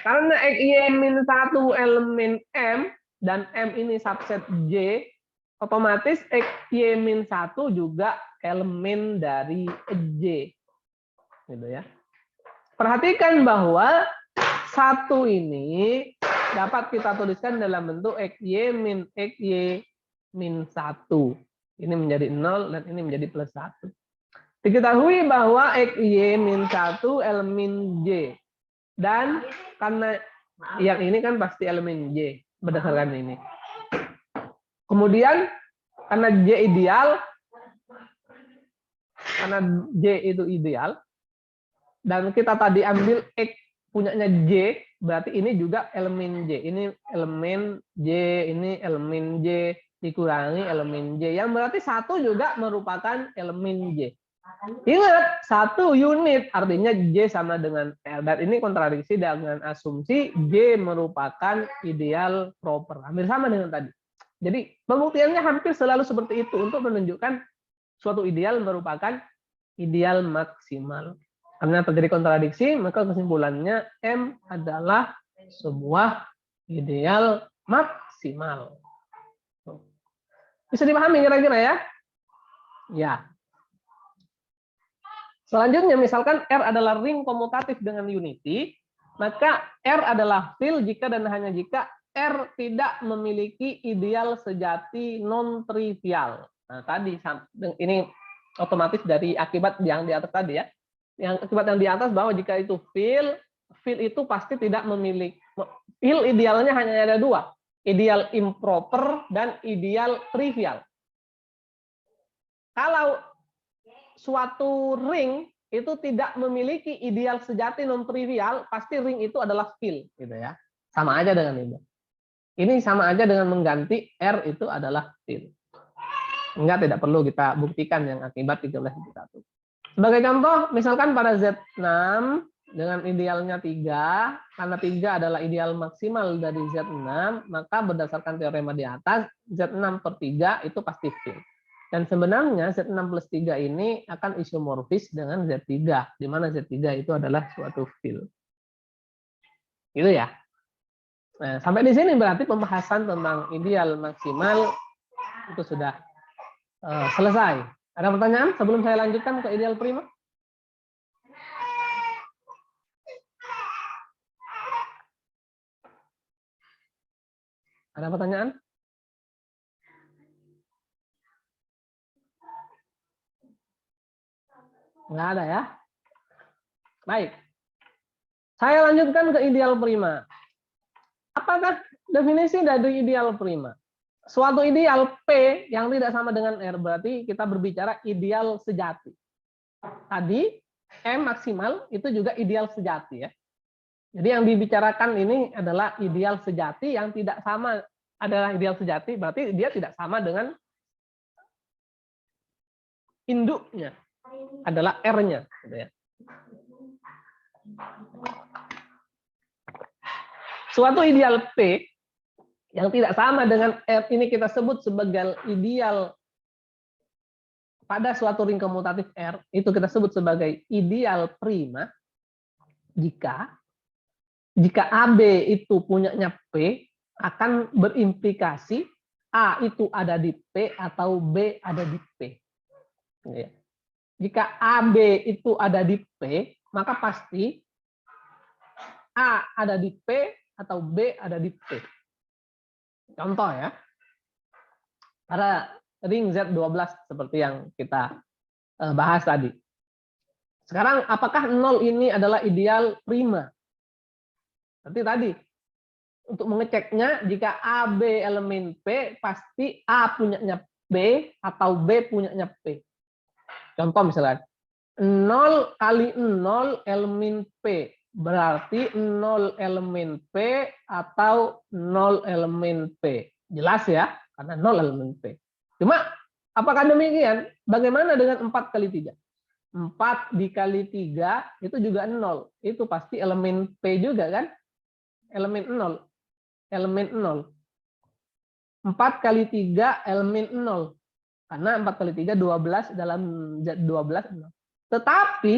Karena XY min 1 elemen M dan M ini subset J, otomatis XY min 1 juga elemen dari J. Gitu ya. Perhatikan bahwa 1 ini dapat kita tuliskan dalam bentuk XY min 1. Ini menjadi 0 dan ini menjadi plus 1. Diketahui bahwa XY min 1 elemen J. Dan karena yang ini kan pasti elemen Y berdasarkan ini. Kemudian karena J ideal, karena J itu ideal, dan kita tadi ambil X punyanya J, berarti ini juga elemen J. Ini elemen J, ini elemen J, dikurangi elemen J. Yang berarti 1 juga merupakan elemen J. Ingat, 1 unit artinya J sama dengan L. Dan ini kontradiksi dengan asumsi J merupakan ideal proper. Hampir sama dengan tadi. Jadi pembuktiannya hampir selalu seperti itu untuk menunjukkan suatu ideal merupakan ideal maksimal. Karena terjadi kontradiksi, maka kesimpulannya M adalah sebuah ideal maksimal. Bisa dipahami kira-kira ya? Ya. Selanjutnya, misalkan R adalah ring komutatif dengan unity, maka R adalah field jika dan hanya jika R tidak memiliki ideal sejati non-trivial. Nah, tadi ini otomatis dari akibat yang di atas tadi ya. Yang akibat yang di atas bahwa jika itu field itu pasti tidak memiliki, field idealnya hanya ada 2, ideal improper dan ideal trivial. Kalau suatu ring itu tidak memiliki ideal sejati non trivial, pasti ring itu adalah field, gitu ya. Sama aja dengan ini. Ini sama aja dengan mengganti R itu adalah field. Enggak, tidak perlu kita buktikan yang akibat 13,1. Sebagai contoh, misalkan pada Z6 dengan idealnya 3, karena 3 adalah ideal maksimal dari Z6, maka berdasarkan teorema di atas, Z6 per 3 itu pasti field. Dan sebenarnya Z6 plus 3 ini akan isomorfis dengan Z3, di mana Z3 itu adalah suatu field. Gitu ya. Nah, sampai di sini berarti pembahasan tentang ideal maksimal itu sudah selesai. Ada pertanyaan sebelum saya lanjutkan ke ideal prima? Ada pertanyaan? Nggak ada ya? Baik. Saya lanjutkan ke ideal prima. Apakah definisi dari ideal prima? Suatu ideal P yang tidak sama dengan R, berarti kita berbicara ideal sejati. Tadi M maksimal itu juga ideal sejati ya. Jadi yang dibicarakan ini adalah ideal sejati yang tidak sama, adalah ideal sejati, berarti dia tidak sama dengan induknya, adalah R-nya. Gitu ya. Suatu ideal P yang tidak sama dengan R ini kita sebut sebagai ideal pada suatu ring komutatif R, itu kita sebut sebagai ideal prima jika AB itu punyanya P akan berimplikasi A itu ada di P atau B ada di P. Jika AB itu ada di P, maka pasti A ada di P atau B ada di P. Contoh ya, pada ring Z12 seperti yang kita bahas tadi. Sekarang apakah 0 ini adalah ideal prima? Nanti tadi untuk mengeceknya, jika AB elemen P, pasti A punyanya B atau B punyanya P. Contoh misalnya, 0 kali 0 elemen P, berarti 0 elemen P atau 0 elemen P. Jelas ya, karena 0 elemen P. Cuma, apakah demikian? Bagaimana dengan 4 kali 3? 4 dikali 3 itu juga 0. Itu pasti elemen P juga kan? Elemen 0. Elemen 0. 4 kali 3 elemen 0. Karena 4 kali 3 12 dalam 12 0. Tetapi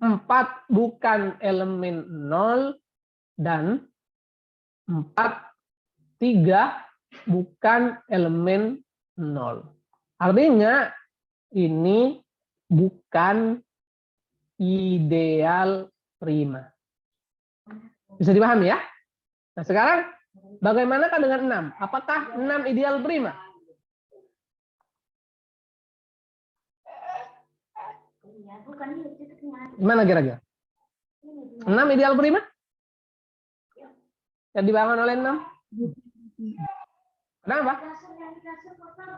4 bukan elemen 0 dan 4 3 bukan elemen 0. Artinya ini bukan ideal prima. Bisa dipahami ya? Nah sekarang bagaimanakah dengan 6? Apakah 6 ideal prima? Gimana kira-kira? 6 ideal prima? Yang dibangun oleh 6? Kenapa?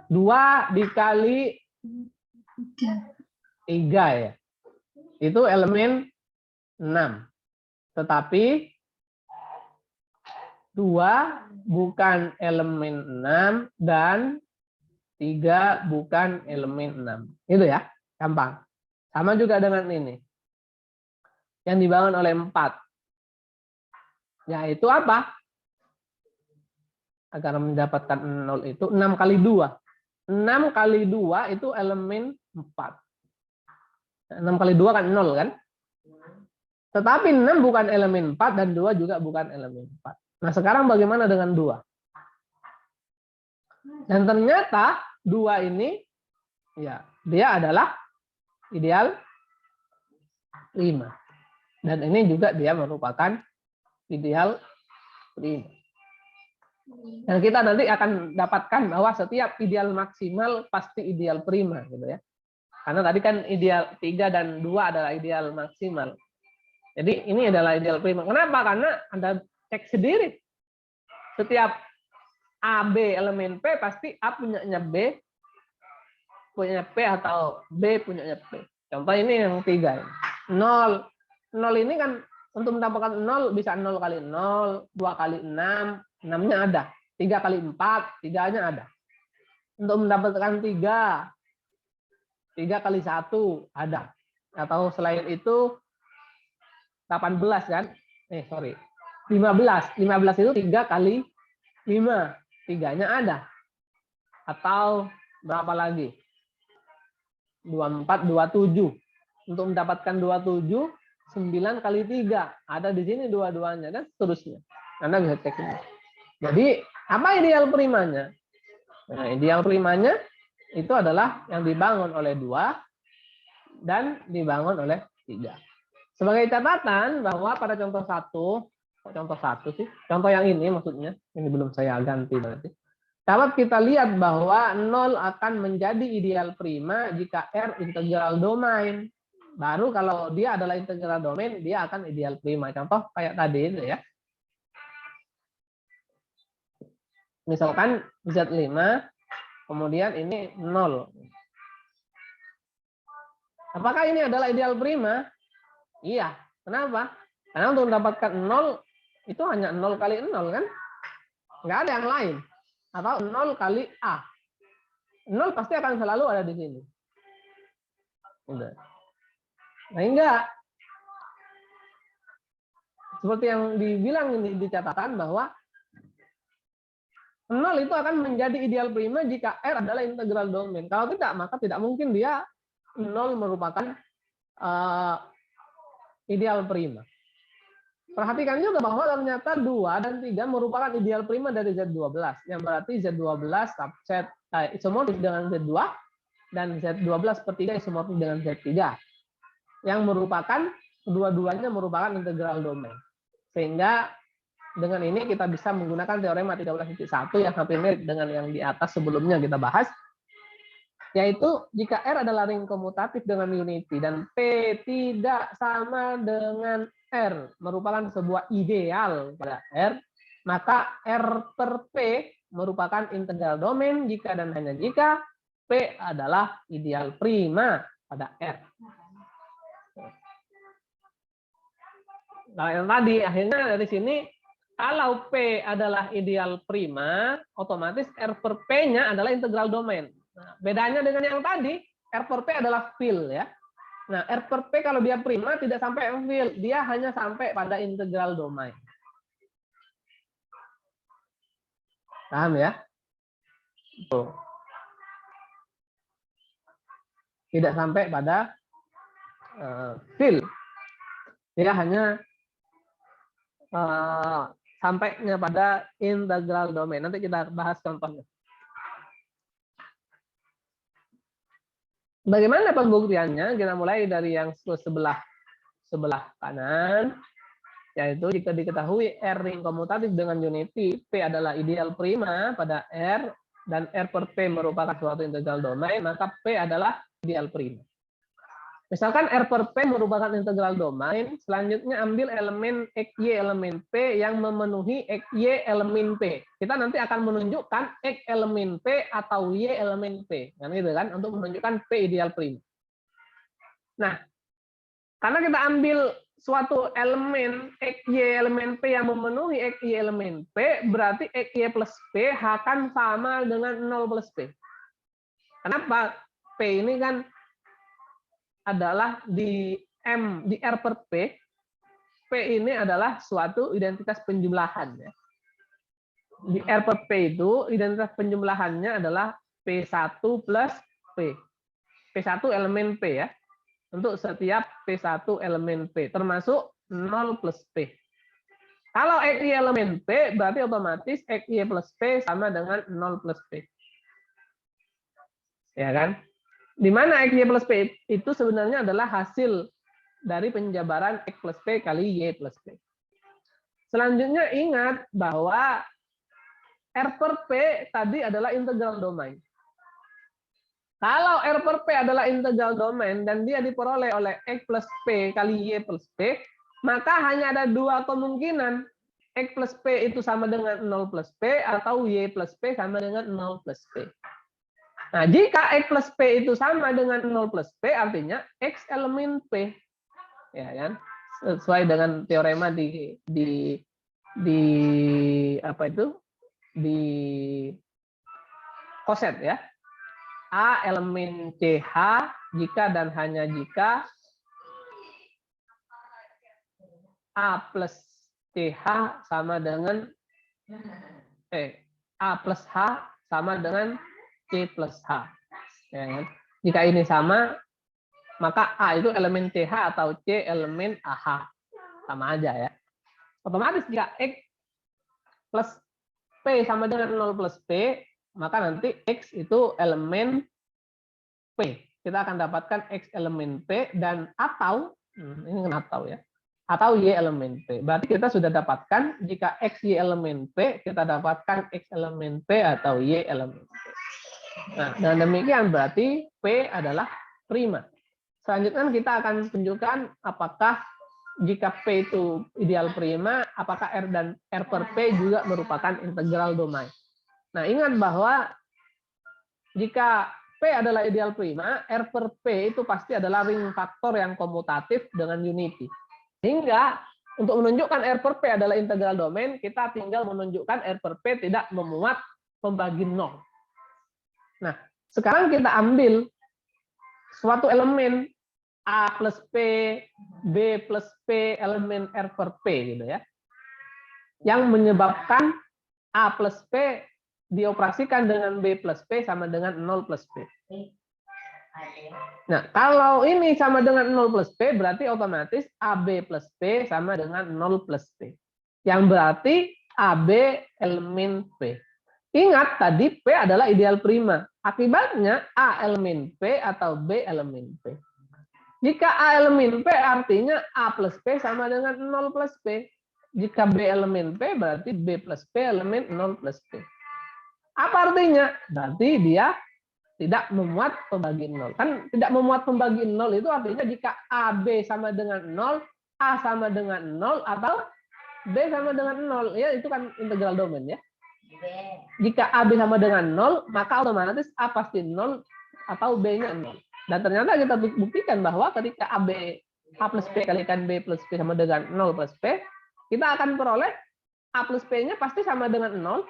2 dikali 3 ya. Itu elemen 6. Tetapi 2 bukan elemen 6 dan 3 bukan elemen 6. Itu ya, gampang. Sama juga dengan ini. Yang dibangun oleh 4. Yaitu apa? Agar mendapatkan 0 itu 6 kali 2. 6 kali 2 itu elemen 4. 6 kali 2 kan 0 kan? Tetapi 6 bukan elemen 4 dan 2 juga bukan elemen 4. Nah sekarang bagaimana dengan 2? Dan ternyata 2 ini ya dia adalah ideal prima. Dan ini juga dia merupakan ideal prima. Dan kita nanti akan dapatkan bahwa setiap ideal maksimal pasti ideal prima gitu ya. Karena tadi kan ideal 3 dan 2 adalah ideal maksimal. Jadi ini adalah ideal prima. Kenapa? Karena Anda cek sendiri. Setiap AB elemen P pasti A punyanya B, punyanya P atau B punyanya P. Contoh ini yang 3. 0. 0 ini kan untuk mendapatkan 0 bisa 0 kali 0, 2 kali 6, 6-nya ada. 3 kali 4, 3-nya ada. Untuk mendapatkan 3 kali 1 ada. Atau selain itu 18 kan? 15. 15 itu 3 kali 5. 3-nya ada. Atau berapa lagi? 24, 27. Untuk mendapatkan 27, 9 kali 3. Ada di sini dua-duanya dan seterusnya. Anda bisa cek ini. Jadi, apa ideal primanya? Nah, ideal primanya itu adalah yang dibangun oleh 2 dan dibangun oleh 3. Sebagai catatan bahwa pada contoh 1 sih, contoh yang ini maksudnya, ini belum saya ganti berarti. Kalau kita lihat bahwa 0 akan menjadi ideal prima jika R integral domain. Baru kalau dia adalah integral domain, dia akan ideal prima. Contoh kayak tadi itu ya. Misalkan Z5, kemudian ini 0. Apakah ini adalah ideal prima? Iya, Kenapa? Karena untuk mendapatkan 0 itu hanya 0 kali 0 kan? Nggak ada yang lain. Atau 0 kali A. 0 pasti akan selalu ada di sini. Udah. Nah, enggak. Seperti yang dibilang ini di catatan bahwa 0 itu akan menjadi ideal prima jika R adalah integral domain. Kalau tidak, maka tidak mungkin dia 0 merupakan ideal prima. Perhatikan juga bahwa ternyata 2 dan 3 merupakan ideal prima dari Z12. Yang berarti Z12 subset isomorfis dengan Z2 dan Z12 per 3 isomorfis dengan Z3. Yang merupakan kedua-duanya merupakan integral domain. Sehingga dengan ini kita bisa menggunakan teorema 13.1 yang hampir mirip dengan yang di atas sebelumnya kita bahas, yaitu jika R adalah ring komutatif dengan unity dan P tidak sama dengan R, merupakan sebuah ideal pada R, maka R per P merupakan integral domain jika dan hanya jika P adalah ideal prima pada R. Nah, yang tadi akhirnya dari sini kalau P adalah ideal prima, otomatis R per P-nya adalah integral domain. Nah, bedanya dengan yang tadi, R per P adalah field ya. Nah, R per P kalau dia prima tidak sampai field, dia hanya sampai pada integral domain. Paham ya? Tuh. Tidak sampai pada field. Dia hanya sampainya pada integral domain. Nanti kita bahas contohnya. Bagaimana pembuktiannya? Kita mulai dari yang sebelah kanan, yaitu jika diketahui R ring komutatif dengan unity, P adalah ideal prima pada R dan R per P merupakan suatu integral domain, maka P adalah ideal prima. Misalkan R per P merupakan integral domain, selanjutnya ambil elemen XY elemen P yang memenuhi XY elemen P. Kita nanti akan menunjukkan X elemen P atau Y elemen P. Kan gitu kan, untuk menunjukkan P ideal prima. Nah, karena kita ambil suatu elemen XY elemen P yang memenuhi XY elemen P, berarti XY plus P akan sama dengan 0 plus P. Kenapa? P ini kan adalah di R per P, P ini adalah suatu identitas penjumlahan. Ya. Di R per P itu identitas penjumlahannya adalah P1 plus P. P1 elemen P ya. Untuk setiap P1 elemen P, termasuk 0 plus P. Kalau XY elemen P, berarti otomatis XY plus P sama dengan 0 plus P. Ya kan? Di mana XY plus P itu sebenarnya adalah hasil dari penjabaran X plus P kali Y plus P. Selanjutnya ingat bahwa R per P tadi adalah integral domain. Kalau R per P adalah integral domain dan dia diperoleh oleh X plus P kali Y plus P, maka hanya ada dua kemungkinan. X plus P itu sama dengan 0 plus P atau Y plus P sama dengan 0 plus P. Nah, jika X plus P itu sama dengan 0 plus P, artinya X elemen P. Ya kan? Sesuai dengan teorema di apa itu? Di Coset ya. A elemen CH jika dan hanya jika A plus CH sama dengan A plus H sama dengan C plus H. Ya kan? Jika ini sama, maka A itu elemen CH atau C elemen AH. Sama aja ya. Otomatis jika X plus P sama dengan 0 plus P, maka nanti X itu elemen P. Kita akan dapatkan X elemen P dan atau, ini kan atau ya, atau Y elemen P. Berarti kita sudah dapatkan jika X Y elemen P, kita dapatkan X elemen P atau Y elemen P. Nah, dengan demikian berarti P adalah prima. Selanjutnya kita akan tunjukkan apakah jika P itu ideal prima, apakah R dan R per P juga merupakan integral domain. Nah, ingat bahwa jika P adalah ideal prima, R per P itu pasti adalah ring faktor yang komutatif dengan unity. Sehingga untuk menunjukkan R per P adalah integral domain, kita tinggal menunjukkan R per P tidak memuat pembagi 0. Nah, sekarang kita ambil suatu elemen A plus P, B plus P, elemen R per P gitu ya. Yang menyebabkan A plus P dioperasikan dengan B plus P sama dengan 0 plus P. Nah, kalau ini sama dengan 0 plus P, berarti otomatis AB plus P sama dengan 0 plus P. Yang berarti AB elemen P. Ingat, tadi P adalah ideal prima. Akibatnya A elemen P atau B elemen P. Jika A elemen P, artinya A plus P sama dengan 0 plus P. Jika B elemen P, berarti B plus P elemen 0 plus P. Apa artinya? Berarti dia tidak memuat pembagi 0. Kan tidak memuat pembagi 0 itu artinya jika AB sama dengan 0, A sama dengan 0, atau B sama dengan 0. Ya, itu kan integral domain ya. Jika AB sama dengan 0, maka otomatis A pasti 0 atau B-nya 0. Dan ternyata kita buktikan bahwa ketika AB A plus P kalikan B plus P sama dengan 0 plus P, kita akan peroleh A plus P-nya pasti sama dengan 0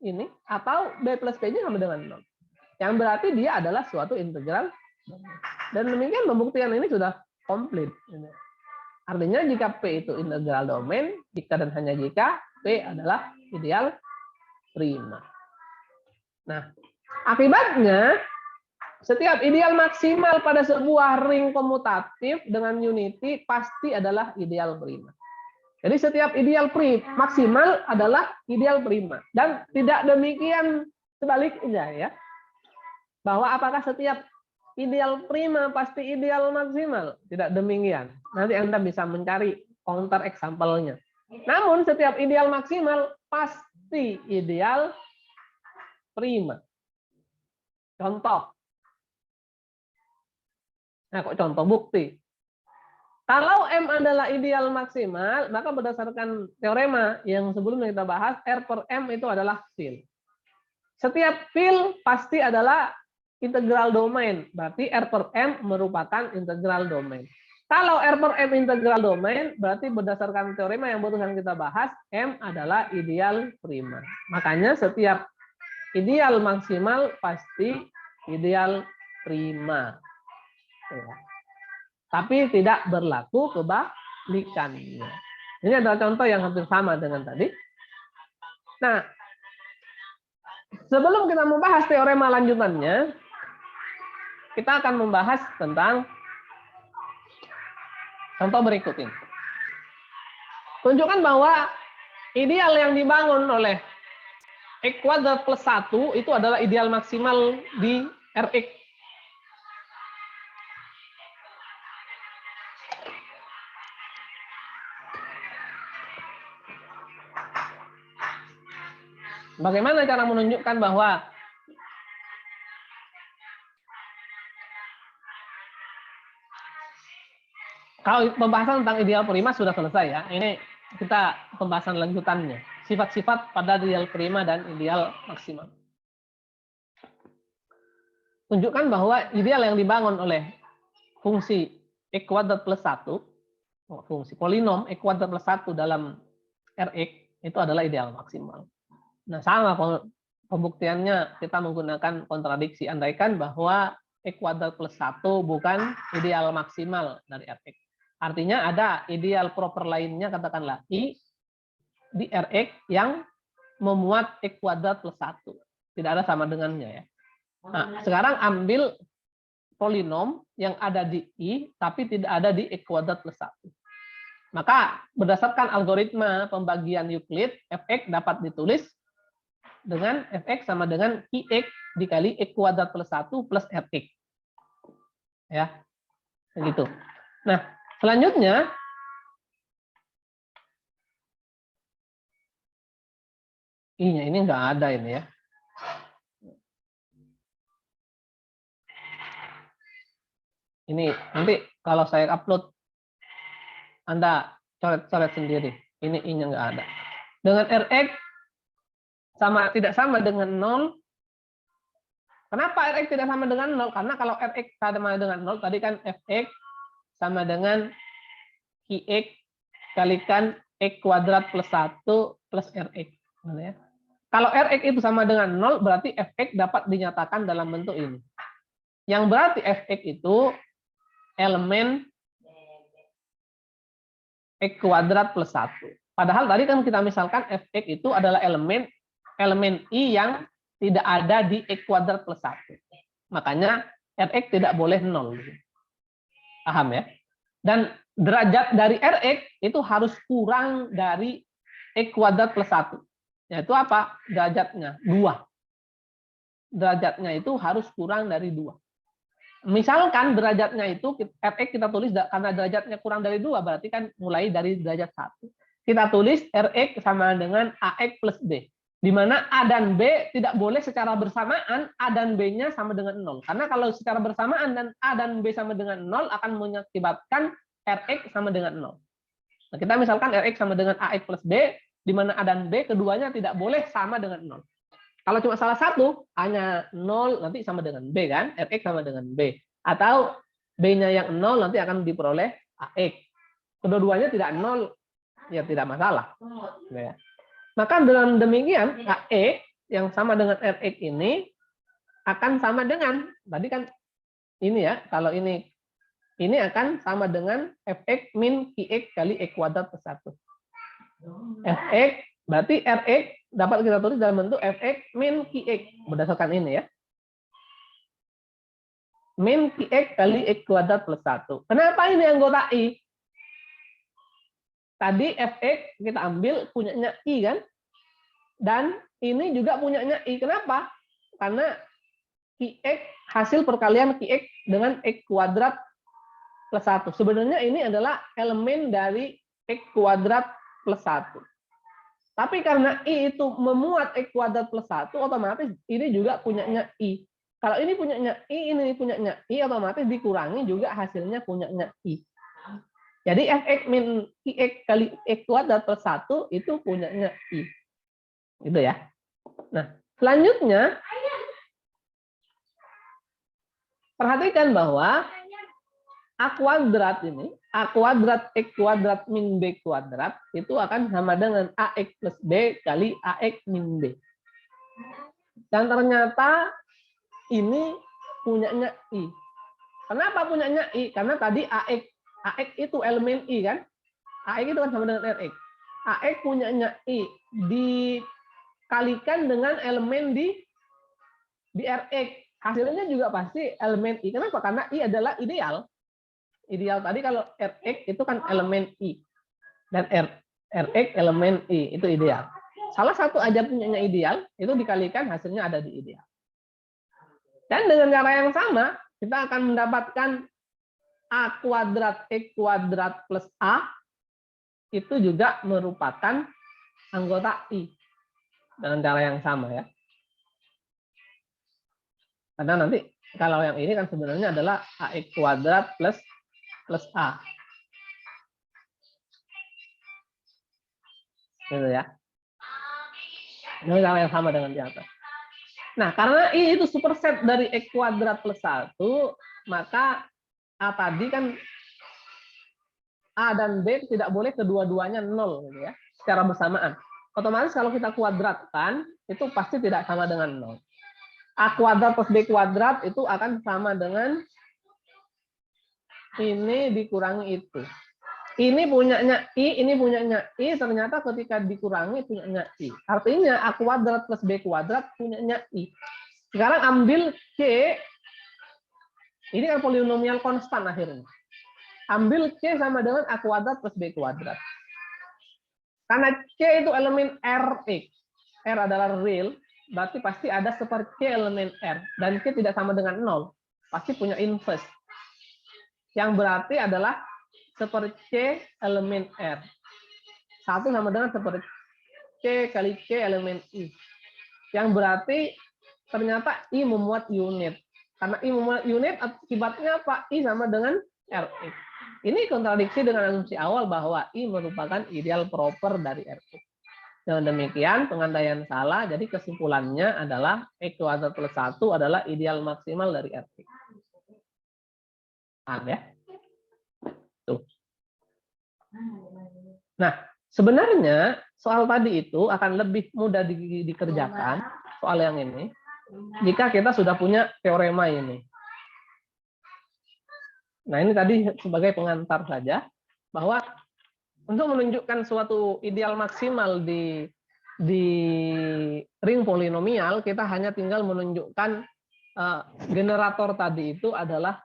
ini, atau B plus P-nya sama dengan 0. Yang berarti dia adalah suatu integral. Dan demikian pembuktian ini sudah komplit. Artinya jika P itu integral domain, jika dan hanya jika P adalah ideal prima. Nah, akibatnya setiap ideal maksimal pada sebuah ring komutatif dengan unity pasti adalah ideal prima. Jadi setiap ideal maksimal adalah ideal prima. Dan tidak demikian sebaliknya ya. Bahwa apakah setiap ideal prima pasti ideal maksimal? Tidak demikian. Nanti Anda bisa mencari counter example-nya. Namun setiap ideal maksimal pasti ideal prima. Contoh. Nah, kok contoh bukti? Kalau M adalah ideal maksimal, maka berdasarkan teorema yang sebelumnya kita bahas, R per M itu adalah field. Setiap field pasti adalah integral domain, berarti R per M merupakan integral domain. Kalau R per M integral domain, berarti berdasarkan teorema yang barusan kita bahas, M adalah ideal prima. Makanya setiap ideal maksimal pasti ideal prima. Tapi tidak berlaku kebalikannya. Ini adalah contoh yang hampir sama dengan tadi. Nah, sebelum kita membahas teorema lanjutannya, kita akan membahas tentang contoh berikut ini. Tunjukkan bahwa ideal yang dibangun oleh X kuadrat plus 1 itu adalah ideal maksimal di Rx. Bagaimana cara menunjukkan bahwa kalau pembahasan tentang ideal prima sudah selesai ya. Ini kita pembahasan lanjutannya. Sifat-sifat pada ideal prima dan ideal maksimal. Tunjukkan bahwa ideal yang dibangun oleh fungsi X kuadrat plus 1, fungsi polinom X kuadrat plus 1 dalam Rx itu adalah ideal maksimal. Nah, sama pembuktiannya kita menggunakan kontradiksi. Andaikan bahwa X kuadrat plus 1 bukan ideal maksimal dari Rx. Artinya ada ideal proper lainnya, katakanlah I di Rx yang memuat X kuadrat plus 1. Tidak ada sama dengannya ya. Nah, sekarang ambil polinom yang ada di I tapi tidak ada di X kuadrat plus 1. Maka berdasarkan algoritma pembagian Euclid, Fx dapat ditulis dengan Fx sama dengan Ix dikali X kuadrat plus 1 plus Rx. Ya, begitu. Nah, selanjutnya, I-nya ini nggak ada ini ya. Ini nanti kalau saya upload, Anda coret-coret sendiri. Ini I-nya nggak ada. Dengan Rx tidak sama dengan 0. Kenapa Rx tidak sama dengan 0? Karena kalau Rx sama dengan 0, tadi kan Fx sama dengan Qx kalikan X kuadrat plus 1 plus Rx. Ya. Kalau Rx itu sama dengan 0, berarti Fx dapat dinyatakan dalam bentuk ini. Yang berarti Fx itu elemen X kuadrat plus 1. Padahal tadi kan kita misalkan Fx itu adalah elemen I yang tidak ada di X kuadrat plus 1. Makanya Rx tidak boleh 0. Paham ya? Dan derajat dari Rx itu harus kurang dari X kuadrat plus 1. Yaitu apa? Derajatnya 2. Derajatnya itu harus kurang dari 2. Misalkan derajatnya itu Rx kita tulis karena derajatnya kurang dari 2, berarti kan mulai dari derajat 1. Kita tulis Rx sama dengan Ax plus B. Di mana A dan B tidak boleh secara bersamaan A dan B-nya sama dengan 0. Karena kalau secara bersamaan dan A dan B sama dengan 0 akan mengakibatkan Rx sama dengan 0. Nah, kita misalkan Rx sama dengan Ax plus B, di mana A dan B keduanya tidak boleh sama dengan 0. Kalau cuma salah satu, A-nya 0 nanti sama dengan B kan, Rx sama dengan B. Atau B-nya yang 0 nanti akan diperoleh Ax. Kedua-duanya tidak 0, ya tidak masalah. Ya. Maka dengan demikian, Ax yang sama dengan Rx ini akan sama dengan, tadi kan ini ya, kalau ini akan sama dengan Fx min Qx kali X kuadrat plus 1. Fx, berarti Rx dapat kita tulis dalam bentuk Fx min Qx, berdasarkan ini ya. Min Qx kali X kuadrat plus 1. Kenapa ini anggota I? Tadi Fx kita ambil punyanya I kan? Dan ini juga punyanya I. Kenapa? Karena Qx hasil perkalian Qx dengan X kuadrat plus 1. Sebenarnya ini adalah elemen dari X kuadrat plus 1. Tapi karena I itu memuat X kuadrat plus 1, otomatis ini juga punyanya I. Kalau ini punyanya I, ini punyanya I, otomatis dikurangi juga hasilnya punyanya I. Jadi Fx min Qx kali X kuadrat plus 1 itu punyanya I. Gitu ya. Nah, selanjutnya perhatikan bahwa A kuadrat ini, A kuadrat X kuadrat min B kuadrat itu akan sama dengan AX plus B kali AX min B. Dan ternyata ini punyanya I. Kenapa punyanya I? Karena tadi AX itu elemen I kan? AX itu kan sama dengan RX. AX punyanya I dikalikan dengan elemen di RX. Hasilnya juga pasti elemen I. Kenapa? Karena I adalah ideal. Ideal tadi kalau RX itu kan elemen I. Dan RX elemen I. Itu ideal. Salah satu aja punyanya ideal, itu dikalikan hasilnya ada di ideal. Dan dengan cara yang sama, kita akan mendapatkan A kuadrat X kuadrat plus A itu juga merupakan anggota I. Dengan cara yang sama ya. Karena nanti kalau yang ini kan sebenarnya adalah AX kuadrat plus A. Gitu ya. Ini cara yang sama dengan di atas. Nah, karena I itu superset dari X kuadrat plus 1, maka A tadi kan A dan B tidak boleh kedua-duanya 0 gitu ya, secara bersamaan. Otomatis kalau kita kuadratkan itu pasti tidak sama dengan 0. A kuadrat plus B kuadrat itu akan sama dengan ini dikurangi itu. Ini punyanya I, ini punyanya I, ternyata ketika dikurangi punyanya I. Artinya A kuadrat plus B kuadrat punyanya I. Sekarang ambil C, ini kan polinomial konstan akhirnya. Ambil C sama dengan A kuadrat plus B kuadrat. Karena C itu elemen Rx. R adalah real, berarti pasti ada seper C elemen R. Dan C tidak sama dengan 0. Pasti punya inverse. Yang berarti adalah seper C elemen R. 1 sama dengan seper C kali C elemen I. Yang berarti ternyata I memuat unit. Karena I memuat unit, akibatnya apa? I sama dengan Rx. Ini kontradiksi dengan asumsi awal bahwa I merupakan ideal proper dari Rx. Dengan demikian, pengandaian salah, jadi kesimpulannya adalah X kuadrat plus 1 adalah ideal maksimal dari Rx. Paham ya? Tuh. Nah, sebenarnya soal tadi itu akan lebih mudah dikerjakan, soal yang ini, jika kita sudah punya teorema ini. Nah, ini tadi sebagai pengantar saja, bahwa untuk menunjukkan suatu ideal maksimal di ring polinomial, kita hanya tinggal menunjukkan generator tadi itu adalah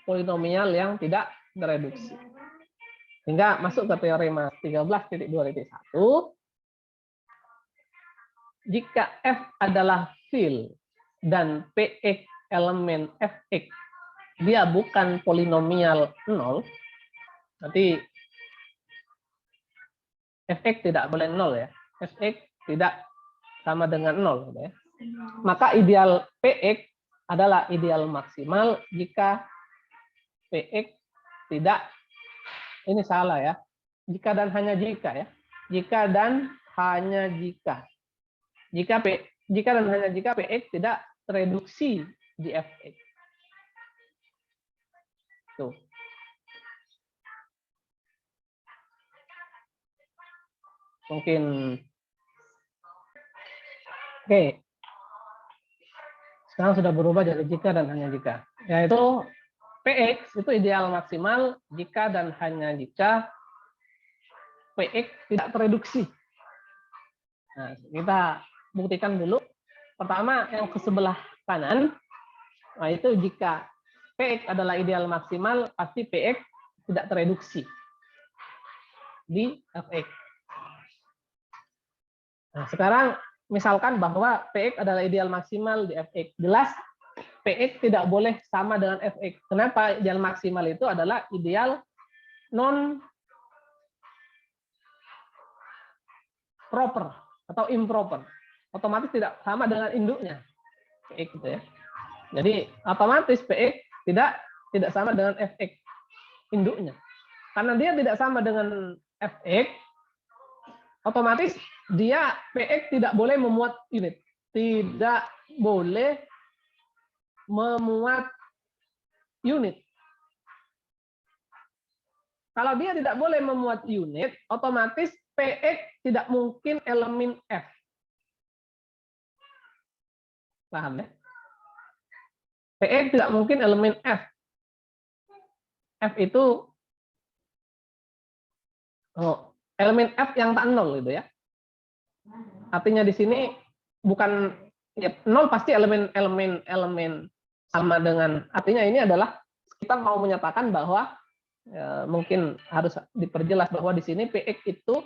polinomial yang tidak tereduksi. Hingga masuk ke teorema 13.2.1, jika F adalah field dan Px elemen Fx dia bukan polinomial 0, nanti Fx tidak boleh 0 ya. Fx tidak sama dengan 0 ya. Maka ideal Px adalah ideal maksimal jika Px tidak, ini salah ya. Jika dan hanya jika ya. Jika dan hanya jika. Jika dan hanya jika Px tidak tereduksi di Fx. Tuh. Mungkin oke. Sekarang sudah berubah jadi jika dan hanya jika. Yaitu Px itu ideal maksimal jika dan hanya jika Px tidak tereduksi. Nah, kita buktikan dulu. Pertama yang ke sebelah kanan, nah itu jika Px adalah ideal maksimal, pasti Px tidak tereduksi di Fx. Nah, sekarang misalkan bahwa Px adalah ideal maksimal di Fx. Jelas Px tidak boleh sama dengan Fx. Kenapa? Ideal maksimal itu adalah ideal non proper atau improper. Otomatis tidak sama dengan induknya. Px gitu ya. Jadi otomatis Px tidak sama dengan Fx induknya. Karena dia tidak sama dengan Fx, otomatis dia Px tidak boleh memuat unit. Tidak boleh memuat unit. Kalau dia tidak boleh memuat unit, otomatis Px tidak mungkin elemen F. Paham ya? Px tidak mungkin elemen F. F itu elemen F yang tak nol gitu ya. Artinya di sini bukan ya, 0 pasti elemen sama dengan, artinya ini adalah kita mau menyatakan bahwa ya, mungkin harus diperjelas bahwa di sini Px itu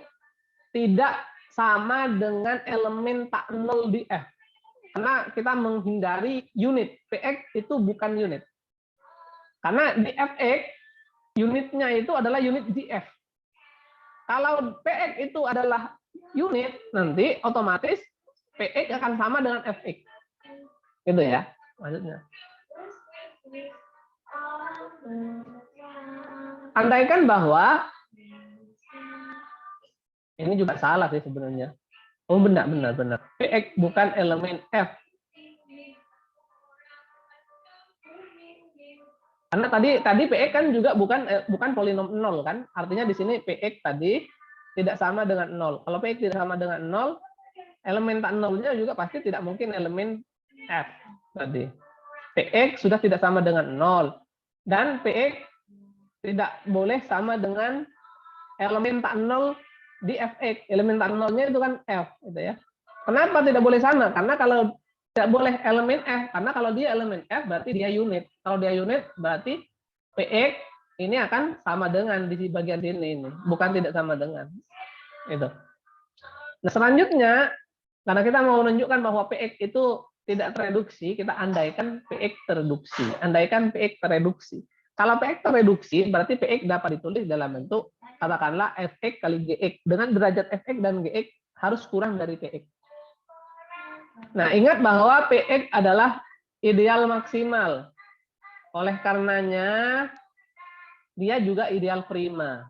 tidak sama dengan elemen tak nol di F. Karena kita menghindari unit. Px itu bukan unit. Karena di Fx unitnya itu adalah unit di F. Kalau Px itu adalah unit, nanti otomatis Px akan sama dengan Fx. Gitu ya, maksudnya. Andaikan bahwa ini juga salah sih sebenarnya. Oh benar. Px bukan elemen F. Karena tadi Px kan juga bukan polinom 0 kan? Artinya di sini Px tadi tidak sama dengan 0. Kalau Px tidak sama dengan 0, elemen tak nolnya juga pasti tidak mungkin elemen F tadi. Px sudah tidak sama dengan 0 dan Px tidak boleh sama dengan elemen tak nol di Fx. Elemen tak nolnya itu kan F gitu ya. Kenapa tidak boleh sama? Karena kalau tidak boleh elemen F, karena kalau dia elemen F berarti dia unit. Kalau dia unit berarti Px ini akan sama dengan di bagian sini ini, bukan tidak sama dengan. Itu. Nah, selanjutnya karena kita mau menunjukkan bahwa Px itu tidak tereduksi, kita andaikan Px tereduksi. Andaikan Px tereduksi. Kalau Px tereduksi berarti Px dapat ditulis dalam bentuk katakanlah Fx kali Gx dengan derajat Fx dan Gx harus kurang dari Px. Nah, ingat bahwa Px adalah ideal maksimal. Oleh karenanya dia juga ideal prima.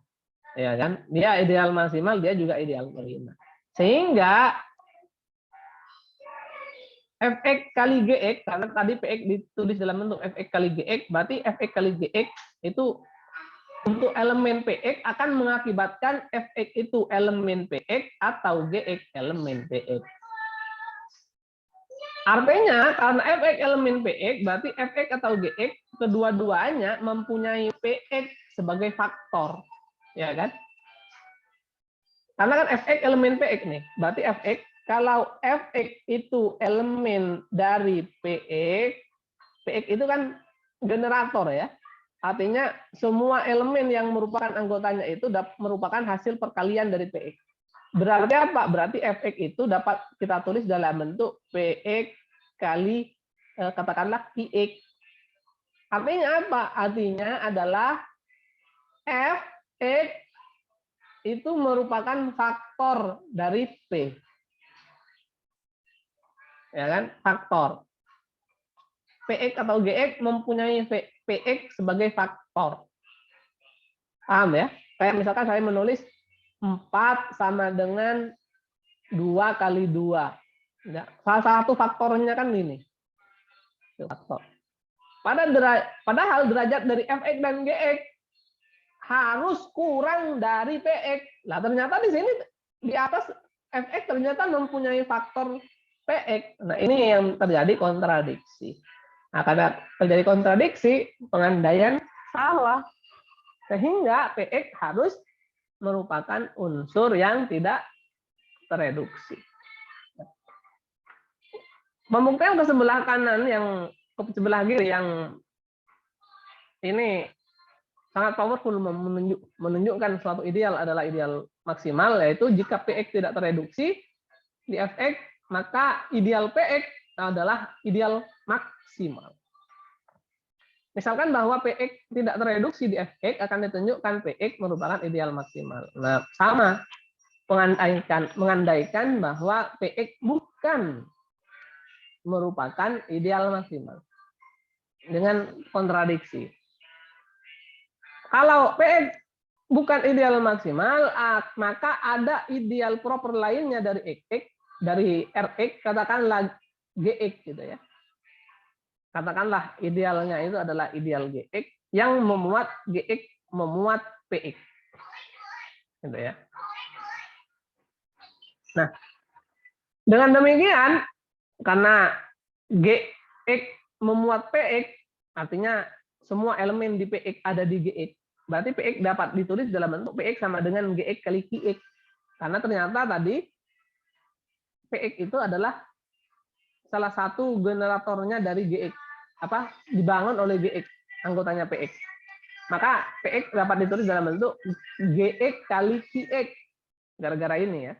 Ya kan? Dia ideal maksimal, dia juga ideal prima. Sehingga Fx kali Gx, karena tadi Px ditulis dalam bentuk Fx kali Gx, berarti Fx kali Gx itu untuk elemen Px akan mengakibatkan Fx itu elemen Px atau Gx elemen Px. Artinya karena Fx elemen Px berarti Fx atau Gx kedua-duanya mempunyai Px sebagai faktor, ya kan? Karena kan Fx elemen Px nih, berarti Fx kalau Fx itu elemen dari Px, Px itu kan generator ya. Artinya semua elemen yang merupakan anggotanya itu merupakan hasil perkalian dari Px. Berarti apa? Berarti Fx itu dapat kita tulis dalam bentuk Px kali katakanlah Qx. Artinya apa? Artinya adalah Fx itu merupakan faktor dari P. Ya kan? Faktor. Px atau Gx mempunyai Px sebagai faktor. Paham ya? Kayak misalkan saya menulis 4 sama dengan 2 kali 2. Ya, salah satu faktornya kan ini. Faktor. Padahal derajat dari Fx dan Gx harus kurang dari Px. Nah, ternyata di sini di atas Fx ternyata mempunyai faktor Px. Nah, ini yang terjadi kontradiksi. Nah, karena terjadi kontradiksi, pengandaian salah. Sehingga Px harus merupakan unsur yang tidak tereduksi. Pembuktian ke sebelah kanan yang ke sebelah kiri yang ini sangat powerful menunjukkan suatu ideal adalah ideal maksimal, yaitu jika Px tidak tereduksi di Fx, maka ideal Px adalah ideal maksimal. Misalkan bahwa Px tidak tereduksi di Fx, akan ditunjukkan Px merupakan ideal maksimal. Nah, sama mengandaikan bahwa Px bukan merupakan ideal maksimal dengan kontradiksi. Kalau Px bukan ideal maksimal, maka ada ideal proper lainnya dari X, dari Rx, katakanlah Gx gitu ya. Katakanlah idealnya itu adalah ideal Gx yang memuat Gx memuat Px. Gitu ya. Nah, dengan demikian karena Gx memuat Px, artinya semua elemen di Px ada di Gx. Berarti Px dapat ditulis dalam bentuk Px sama dengan Gx kali Qx. Karena ternyata tadi Px itu adalah salah satu generatornya dari Gx. Dibangun oleh Gx, anggotanya Px. Maka Px dapat ditulis dalam bentuk Gx kali Qx. Gara-gara ini ya.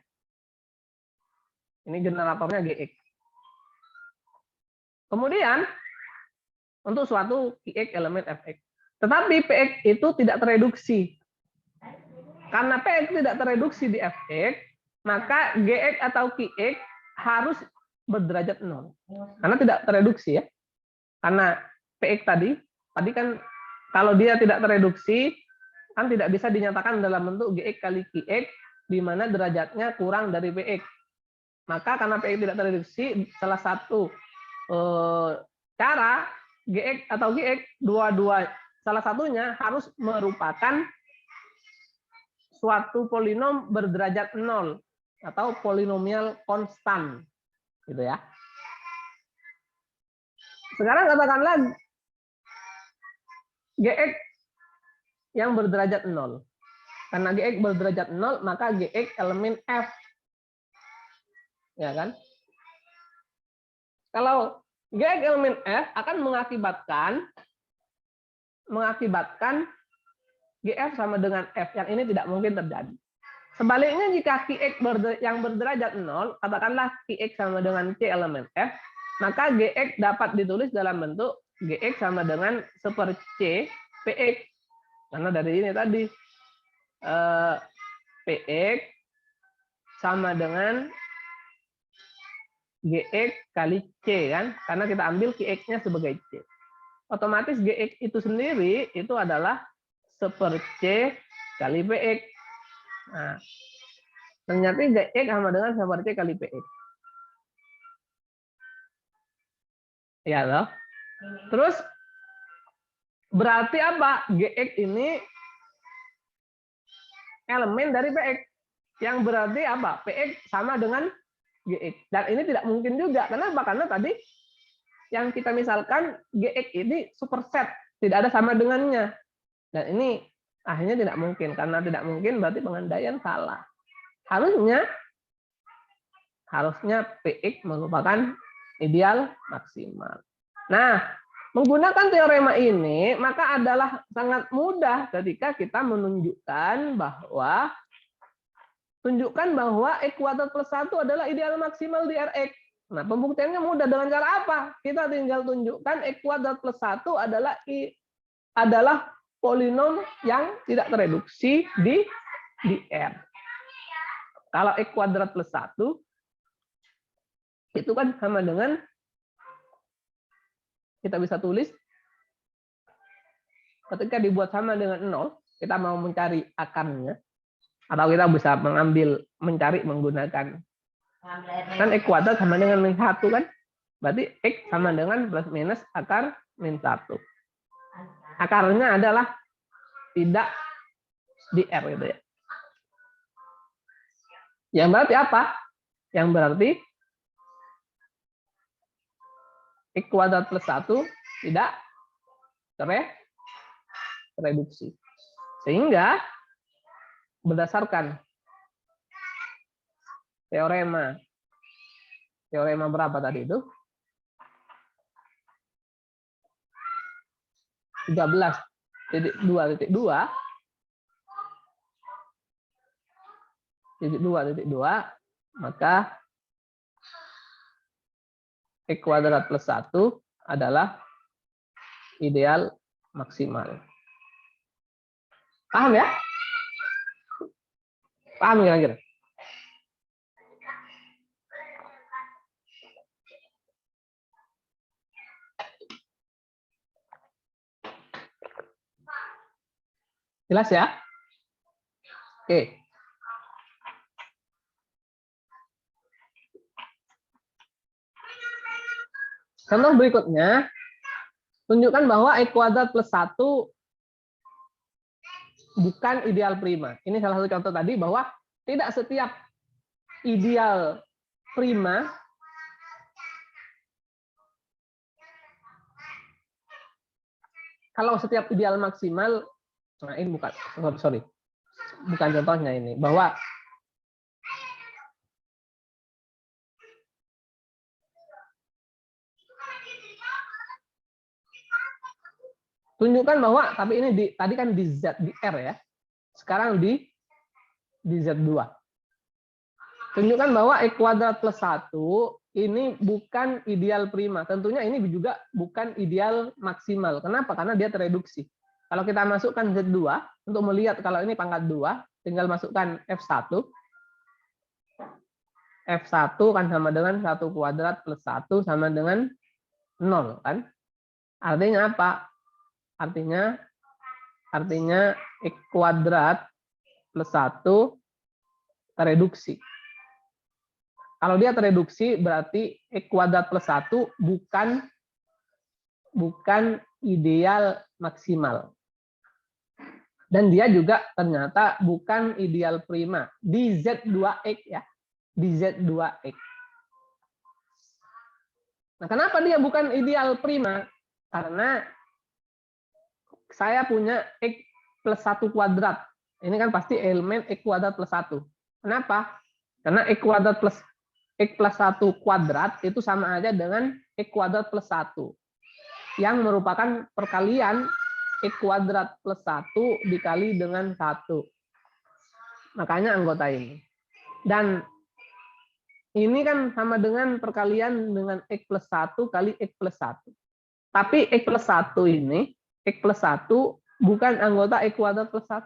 Ini generatornya Gx. Kemudian untuk suatu Qx elemen Fx. Tetapi Px itu tidak tereduksi. Karena Px tidak tereduksi di Fx, maka Gx atau Qx harus berderajat 0. Karena tidak tereduksi ya. Karena Px tadi kan kalau dia tidak tereduksi, kan tidak bisa dinyatakan dalam bentuk Gx kali Qx, di mana derajatnya kurang dari Px. Maka karena Px tidak tereduksi, salah satu cara Gx atau Gx dua-dua salah satunya harus merupakan suatu polinom berderajat 0 atau polinomial konstan gitu ya. Sekarang katakanlah Gx yang berderajat 0. Karena Gx berderajat 0, maka Gx elemen F. Ya kan? Kalau Gx elemen F akan mengakibatkan Gf sama dengan F, yang ini tidak mungkin terjadi. Sebaliknya jika Qx yang berderajat 0, katakanlah Qx sama dengan C elemen F, maka Gx dapat ditulis dalam bentuk Gx sama dengan seperC Px. Karena dari ini tadi Px sama dengan Gx kali C kan, karena kita ambil Qx-nya sebagai C. Otomatis Gx itu sendiri itu adalah seperC kali Px. Nah, ternyata Gx sama dengan seperC kali Px. Ya loh. Terus berarti apa? Gx ini elemen dari Px. Yang berarti apa? Px sama dengan Gx. Dan ini tidak mungkin juga. Kenapa? Karena tadi yang kita misalkan Gx ini superset, tidak ada sama dengannya. Dan ini akhirnya tidak mungkin. Karena tidak mungkin berarti pengandaian salah. Harusnya Px merupakan ideal maksimal. Nah, menggunakan teorema ini maka adalah sangat mudah ketika kita menunjukkan bahwa X kuadrat plus 1 adalah ideal maksimal di Rx. Nah, pembuktiannya mudah. Dengan cara apa? Kita tinggal tunjukkan X kuadrat plus 1 adalah polinom yang tidak tereduksi di R. Kalau X kuadrat plus 1 itu kan sama dengan, kita bisa tulis ketika dibuat sama dengan 0, kita mau mencari akarnya, atau kita bisa mencari menggunakan kan X kuadrat sama dengan min 1 kan, berarti X sama dengan plus minus akar min 1. Akarnya adalah tidak di R gitu ya. Yang berarti apa? Yang berarti X kuadrat plus 1 tidak tereduksi. Sehingga berdasarkan teorema berapa tadi itu? 13.2.2, maka X kuadrat plus 1 adalah ideal maksimal. Paham ya? Paham kira-kira? Jelas ya? Oke. Contoh berikutnya, tunjukkan bahwa X kuadrat plus 1 bukan ideal prima. Ini salah satu contoh tadi bahwa tidak setiap ideal prima kalau setiap ideal maksimal, nah ini bukan contohnya ini, bahwa tunjukkan bahwa, tapi ini tadi kan di Z, di R ya. Sekarang di Z2. Tunjukkan bahwa X kuadrat plus 1 ini bukan ideal prima. Tentunya ini juga bukan ideal maksimal. Kenapa? Karena dia tereduksi. Kalau kita masukkan Z2, untuk melihat kalau ini pangkat 2, tinggal masukkan F1. F1 kan sama dengan 1 kuadrat plus 1 sama dengan 0. Kan? Artinya apa? Artinya X kuadrat plus 1 tereduksi. Kalau dia tereduksi berarti X kuadrat plus 1 bukan ideal maksimal. Dan dia juga ternyata bukan ideal prima di Z2X ya. Di Z2X. Nah, kenapa dia bukan ideal prima? Karena saya punya X plus 1 kuadrat. Ini kan pasti elemen X kuadrat plus 1. Kenapa? Karena X plus 1 kuadrat itu sama aja dengan X kuadrat plus 1. Yang merupakan perkalian X kuadrat plus 1 dikali dengan 1. Makanya anggota ini. Dan ini kan sama dengan perkalian dengan X plus 1 kali X plus 1. Tapi X plus 1 ini, X plus 1 bukan anggota X kuadrat plus 1.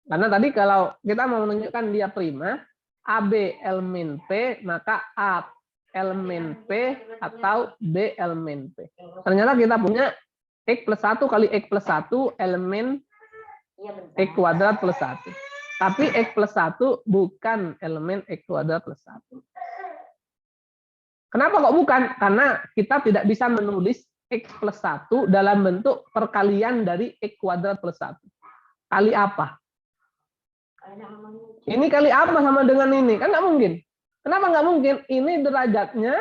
Karena tadi kalau kita mau menunjukkan dia prima, AB elemen P, maka A elemen P atau B elemen P. Ternyata kita punya X plus 1 kali X plus 1 elemen X kuadrat plus 1. Tapi X plus 1 bukan elemen X kuadrat plus 1. Kenapa kok bukan? Karena kita tidak bisa menulis X plus 1 dalam bentuk perkalian dari X kuadrat plus 1. Kali apa? Ini kali apa sama dengan ini? Kan nggak mungkin. Kenapa nggak mungkin? Ini derajatnya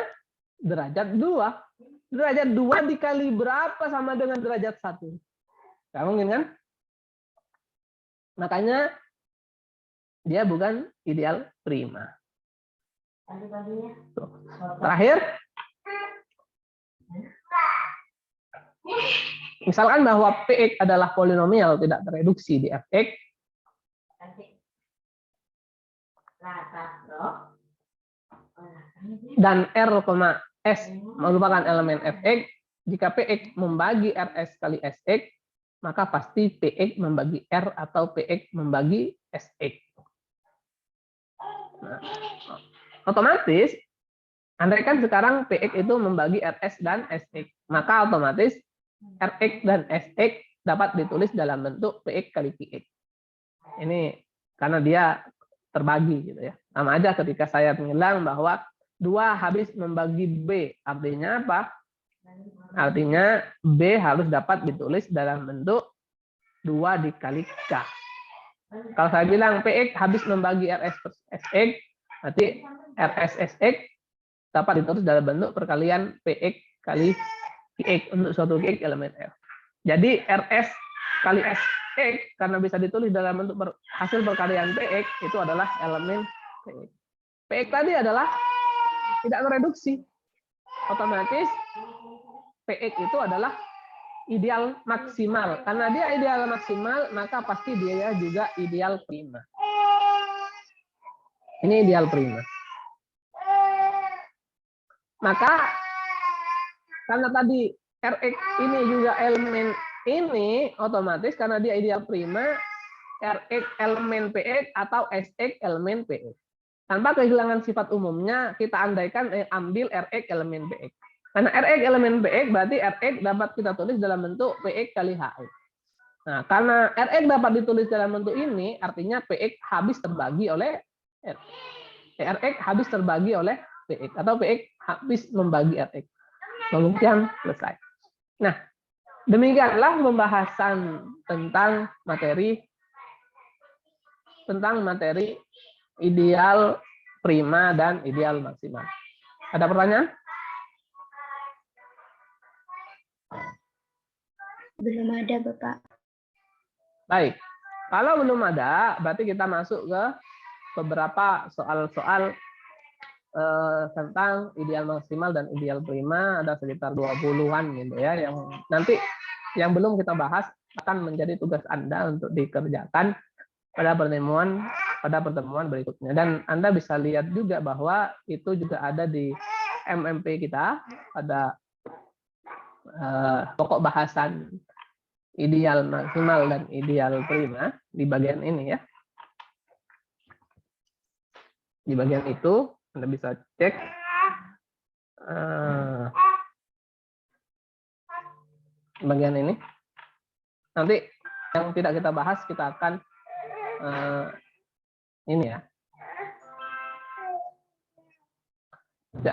derajat 2. Derajat 2 dikali berapa sama dengan derajat 1? Nggak mungkin kan? Makanya dia bukan ideal prima. Tuh. Terakhir, misalkan bahwa Px adalah polinomial tidak tereduksi di Fx, dan R, S merupakan elemen Fx, jika Px membagi Rs kali Sx, maka pasti Px membagi R atau Px membagi Sx. Nah, otomatis, andaikan sekarang Px itu membagi Rs dan Sx, maka otomatis Rx dan Sx dapat ditulis dalam bentuk Px kali Qx. Ini karena dia terbagi gitu ya. Sama aja ketika saya bilang bahwa 2 habis membagi B, artinya apa? Artinya B harus dapat ditulis dalam bentuk 2 dikali K. Kalau saya bilang Px habis membagi Rs per Sx, berarti Rs Sx dapat ditulis dalam bentuk perkalian Px kali Qx untuk suatu Qx elemen F. Jadi Rs kali Sx karena bisa ditulis dalam bentuk hasil perkalian Px itu adalah elemen Px. Px tadi adalah tidak tereduksi. Otomatis Px itu adalah ideal maksimal. Karena dia ideal maksimal, maka pasti dia juga ideal prima. Ini ideal prima. Maka karena tadi Rx ini juga elemen ini, otomatis karena dia ideal prima, Rx elemen Px atau Sx elemen Px. Tanpa kehilangan sifat umumnya, kita andaikan ambil Rx elemen Px. Karena Rx elemen Px, berarti Rx dapat kita tulis dalam bentuk Px kali Hi. Nah, karena Rx dapat ditulis dalam bentuk ini, artinya Px habis terbagi oleh Rx habis terbagi oleh Px, atau Px habis membagi Rx. Pembuktian selesai. Nah, demikianlah pembahasan tentang materi ideal prima dan ideal maksimal. Ada pertanyaan? Belum ada, Bapak. Baik. Kalau belum ada, berarti kita masuk ke beberapa soal-soal tentang ideal maksimal dan ideal prima. Ada sekitar 20-an gitu ya, yang nanti yang belum kita bahas akan menjadi tugas Anda untuk dikerjakan pada pertemuan berikutnya. Dan Anda bisa lihat juga bahwa itu juga ada di MMP kita, ada pokok bahasan ideal maksimal dan ideal prima di bagian ini ya. Di bagian itu Anda bisa cek bagian ini. Nanti yang tidak kita bahas kita akan ini ya.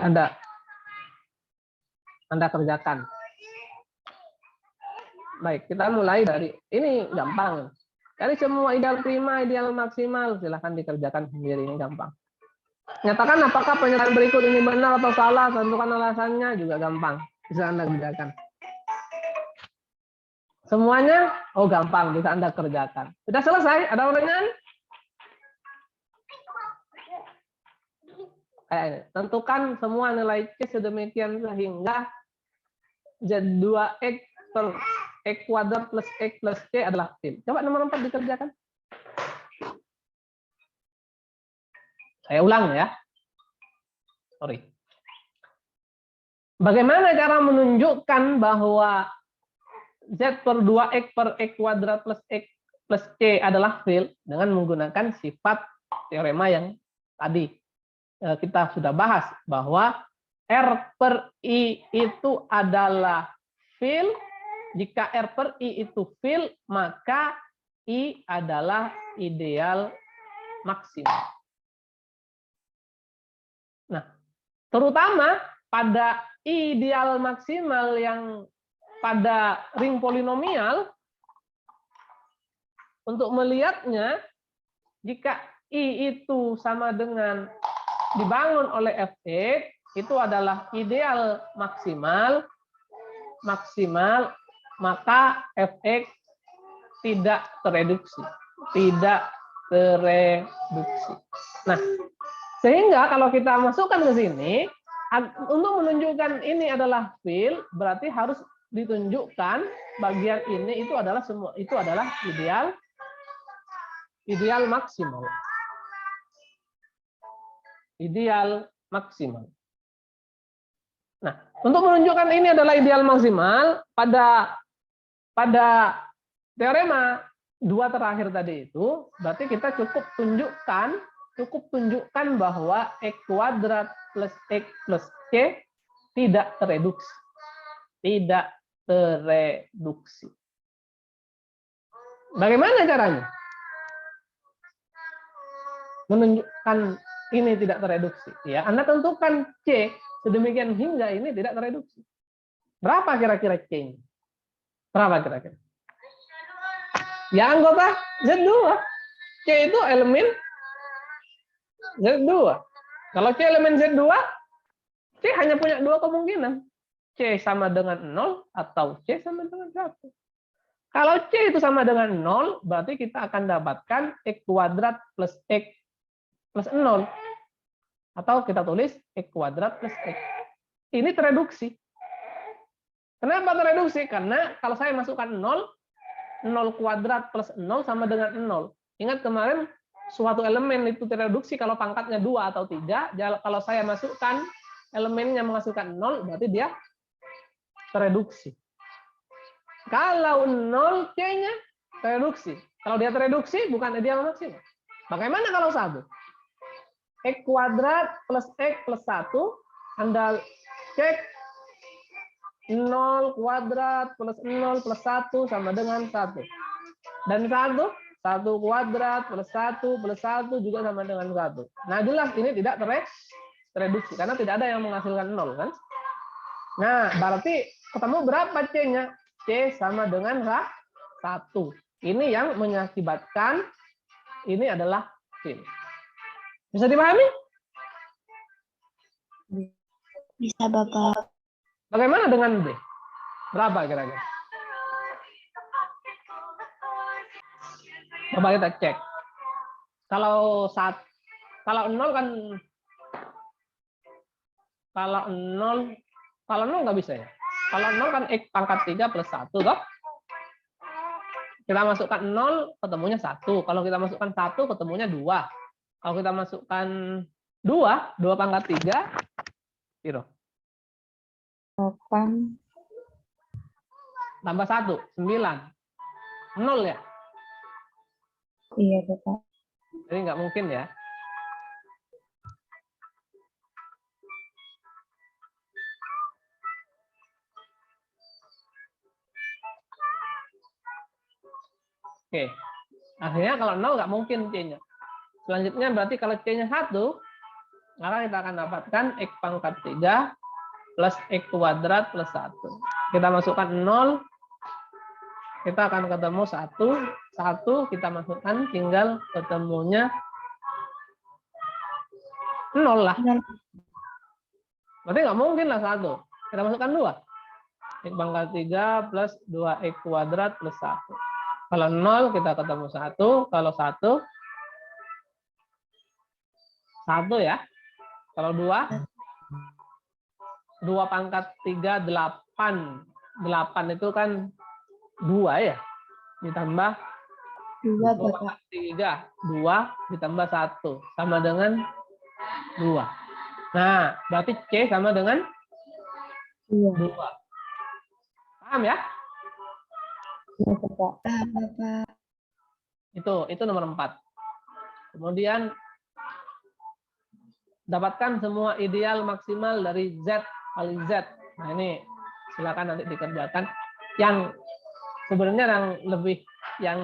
Anda kerjakan. Baik, kita mulai dari ini gampang. Dari semua ideal prima, ideal maksimal, silahkan dikerjakan sendiri, ini gampang. Nyatakan apakah pernyataan berikut ini benar atau salah, tentukan alasannya, juga gampang. Bisa Anda kerjakan. Semuanya, oh gampang, bisa Anda kerjakan. Sudah selesai? Ada pertanyaan? Tentukan semua nilai C sedemikian sehingga Z2X per X kuadrat plus X plus C adalah fil. Coba nomor 4 dikerjakan. Saya ulang ya. Sorry. Bagaimana cara menunjukkan bahwa Z per 2X per X kuadrat plus X plus C adalah fil dengan menggunakan sifat teorema yang tadi kita sudah bahas, bahwa R per I itu adalah fil. Jika R per I itu fil, maka I adalah ideal maksimal. Nah, terutama pada ideal maksimal yang pada ring polinomial, untuk melihatnya, jika I itu sama dengan dibangun oleh Fx, itu adalah ideal maksimal, maka Fx tidak tereduksi. Tidak tereduksi. Nah, sehingga kalau kita masukkan ke sini, untuk menunjukkan ini adalah field, berarti harus ditunjukkan bagian ini itu adalah ideal maksimal. Ideal maksimal. Nah, untuk menunjukkan ini adalah ideal maksimal, pada teorema dua terakhir tadi itu, berarti kita cukup tunjukkan bahwa X kuadrat plus X plus C tidak tereduksi. Tidak tereduksi. Bagaimana caranya? Menunjukkan ini tidak tereduksi. Ya, Anda tentukan C sedemikian hingga ini tidak tereduksi. Berapa kira-kira C-nya? Berapa kira-kira? Ya, anggota Z2. C itu elemen Z2. Kalau C elemen Z2, C hanya punya dua kemungkinan. C sama dengan 0 atau C sama dengan 1. Kalau C itu sama dengan 0, berarti kita akan dapatkan X kuadrat plus X plus 0. Atau kita tulis X kuadrat plus X. Ini tereduksi. Kenapa tereduksi? Karena kalau saya masukkan 0, 0 kuadrat plus 0 sama dengan 0. Ingat kemarin suatu elemen itu tereduksi kalau pangkatnya 2 atau 3. Kalau saya masukkan elemennya menghasilkan 0, berarti dia tereduksi. Kalau 0 C-nya tereduksi. Kalau dia tereduksi bukan ideal maksimal. Bagaimana kalau 1? X kuadrat plus X plus 1, Anda cek 0 kuadrat plus 0 plus 1 sama dengan 1. Dan 1 kuadrat plus 1 plus 1 juga sama dengan 1. Nah, jelas ini tidak tereduksi, karena tidak ada yang menghasilkan 0, kan? Nah, berarti ketemu berapa C-nya? C sama dengan 1. Ini yang mengakibatkan ini adalah field. Bisa dipahami? Bisa, Bapak. Bagaimana dengan B? Berapa kira-kira? Coba kita cek. Kalau 0 kan, kalau 0 nggak bisa ya. Kalau 0 kan X pangkat 3 plus 1, toh? Kita masukkan 0, ketemunya 1. Kalau kita masukkan 1, ketemunya 2. Kalau kita masukkan 2 pangkat 3, piro? 8. Tambah 1, 9. 0 ya? Iya, Bapak. Jadi nggak mungkin ya. Oke. Akhirnya kalau 0 nggak mungkin C-nya. Selanjutnya berarti kalau C-nya 1, maka kita akan dapatkan X pangkat 3 plus X kuadrat plus 1. Kita masukkan 0, kita akan ketemu 1. 1 kita masukkan, tinggal ketemunya 0 lah. Berarti nggak mungkin lah 1. Kita masukkan 2. X pangkat 3 plus 2X kuadrat plus 1. Kalau 0 kita ketemu 1. Kalau 1 ya. Kalau 2 pangkat 3, 8. 8 itu kan 2 ya. Ditambah 2, 2 Bapak. pangkat 3. 2 ditambah 1. Sama dengan 2. Nah, berarti C sama dengan 2. Paham ya? Iya, Bapak. Paham, Bapak. Itu nomor 4. Kemudian dapatkan semua ideal maksimal dari Z kali Z. Nah, ini silakan nanti dikerjakan. Yang sebenarnya yang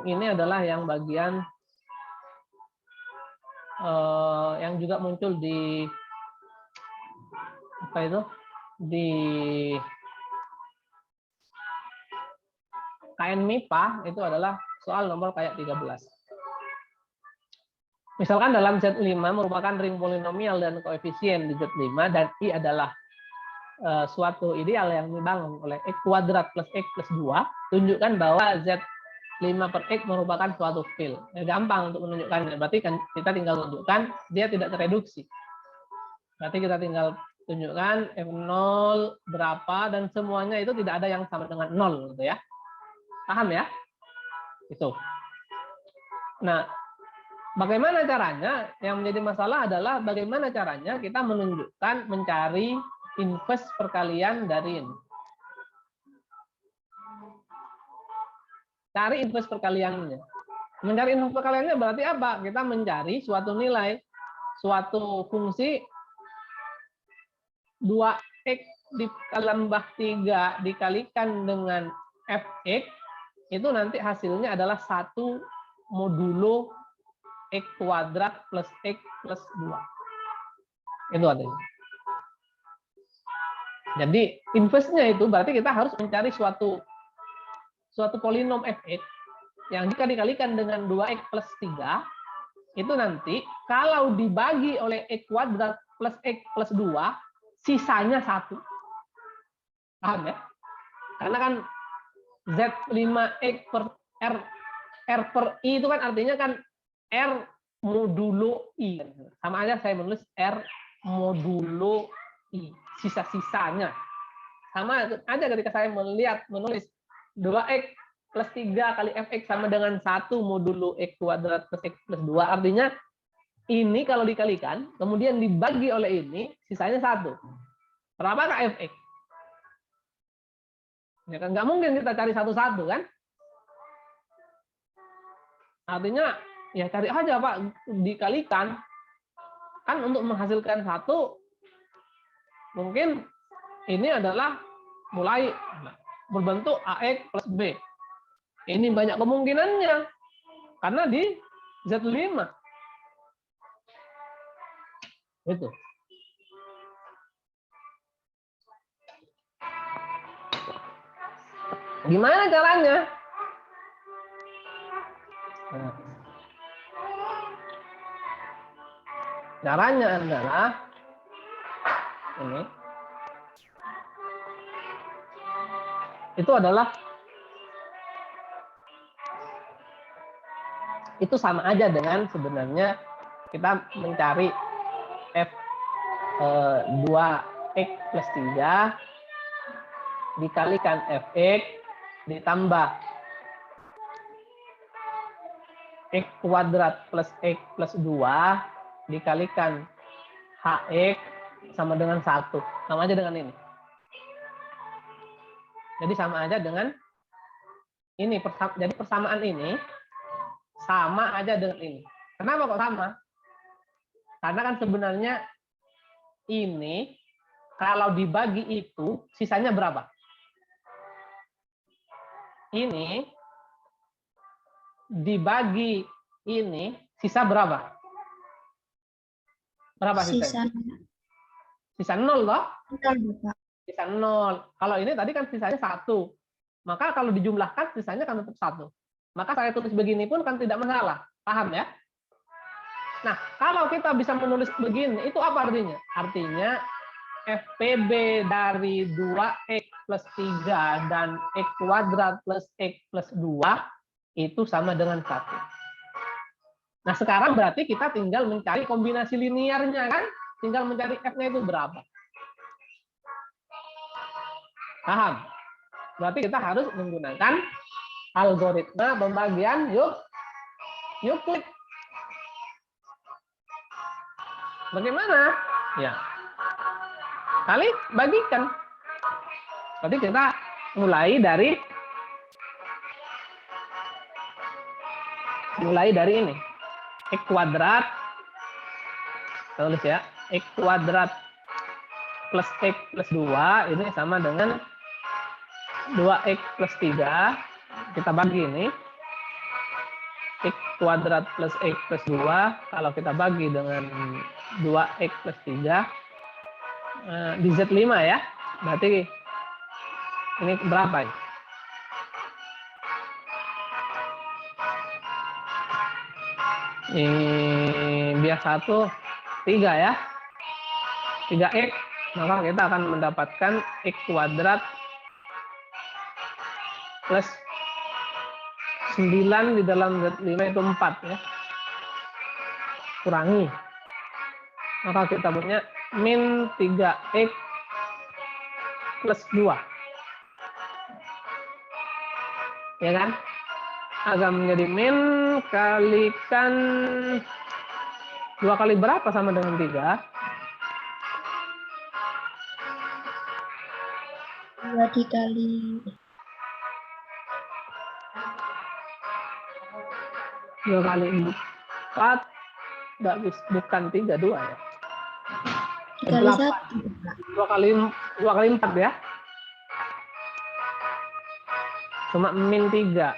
ini adalah yang bagian yang juga muncul di apa itu? Di KN MIPA itu adalah soal nomor kayak 13. Misalkan dalam Z5 merupakan ring polinomial dan koefisien di Z5 dan I adalah suatu ideal yang dibangun oleh X kuadrat plus X plus 2, tunjukkan bahwa Z5 per X merupakan suatu field. Gampang untuk menunjukkannya. Berarti kan kita tinggal tunjukkan dia tidak tereduksi. Berarti kita tinggal tunjukkan F0 berapa dan semuanya itu tidak ada yang sama dengan 0 gitu ya. Paham ya? Itu. Nah, bagaimana caranya? Yang menjadi masalah adalah bagaimana caranya kita menunjukkan mencari inverse perkalian dari ini. Cari inverse perkaliannya. Mencari inverse perkaliannya berarti apa? Kita mencari suatu nilai, suatu fungsi 2x ditambah 3 dikalikan dengan fx, itu nanti hasilnya adalah 1 modulo x kuadrat plus x plus 2. Itu artinya. Jadi inverse-nya itu berarti kita harus mencari suatu polinom fx yang jika dikalikan dengan 2x plus 3, itu nanti kalau dibagi oleh x kuadrat plus x plus 2, sisanya 1. Paham ya? Karena kan Z5X per R per I itu kan artinya kan R modulo I. Sama aja saya menulis R modulo I. Sisa-sisanya. Sama aja ketika saya menulis 2X plus 3 kali Fx sama dengan 1 modulo X kuadrat plus X plus 2. Artinya ini kalau dikalikan, kemudian dibagi oleh ini, sisanya 1. Berapakah Fx? Ya kan nggak mungkin kita cari satu-satu kan? Artinya ya cari aja Pak, dikalikan. Kan untuk menghasilkan 1, mungkin ini adalah mulai berbentuk AX plus B. Ini banyak kemungkinannya. Karena di Z5. Itu. Gimana caranya? Caranya adalah ini. Itu adalah itu sama aja dengan sebenarnya kita mencari F 2x plus 3 dikalikan Fx ditambah x kuadrat plus x plus 2 dikalikan hx sama dengan 1. Sama aja dengan ini. Jadi sama aja dengan ini. Jadi persamaan ini sama aja dengan ini. Kenapa kok sama? Karena kan sebenarnya ini kalau dibagi itu sisanya berapa? Ini dibagi ini sisa berapa? Berapa sisanya? Sisa 0 loh. Sisa 0. Kalau ini tadi kan sisanya 1. Maka kalau dijumlahkan sisanya kan tetap 1. Maka saya tulis begini pun kan tidak masalah. Paham ya? Nah, kalau kita bisa menulis begini, itu apa artinya? Artinya FPB dari 2x plus 3 dan x kuadrat plus x plus 2 itu sama dengan 1. Nah, sekarang berarti kita tinggal mencari kombinasi linearnya kan? Tinggal mencari f-nya itu berapa. Paham? Berarti kita harus menggunakan algoritma pembagian Euclid. Bagaimana? Ya. Kali bagikan. Berarti kita mulai dari ini. X kuadrat, tulis ya, X kuadrat plus X plus 2, ini sama dengan 2X plus 3, kita bagi ini. X kuadrat plus X plus 2, kalau kita bagi dengan 2X plus 3, di Z5 ya, berarti ini berapa ya? bias 1, 3 ya. 3x, maka kita akan mendapatkan x kuadrat plus 9 di dalam Z5 itu 4 ya. Kurangi. Maka kita punya min 3x plus 2. Ya kan? Akan menjadi min kalikan 2 kali berapa sama dengan 3? 2 dikali 2 kali 4, bukan 3, 2 ya. dikali 8. 2 kali 4 ya. Cuma min 3.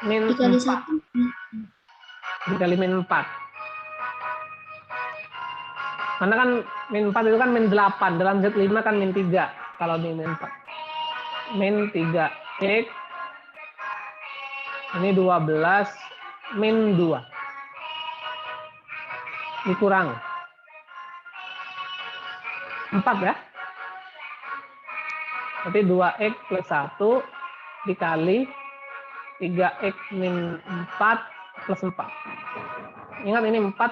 Min dikali 4. 1 Dikali min 4. Karena kan min 4 itu kan min 8. Dalam Z5 kan min 3. Kalau di min 4. Min 3x. Ini 12 min 2. Dikurang 4 ya. Berarti 2x plus 1 dikali 3x min 4 plus 4. Ingat ini 4.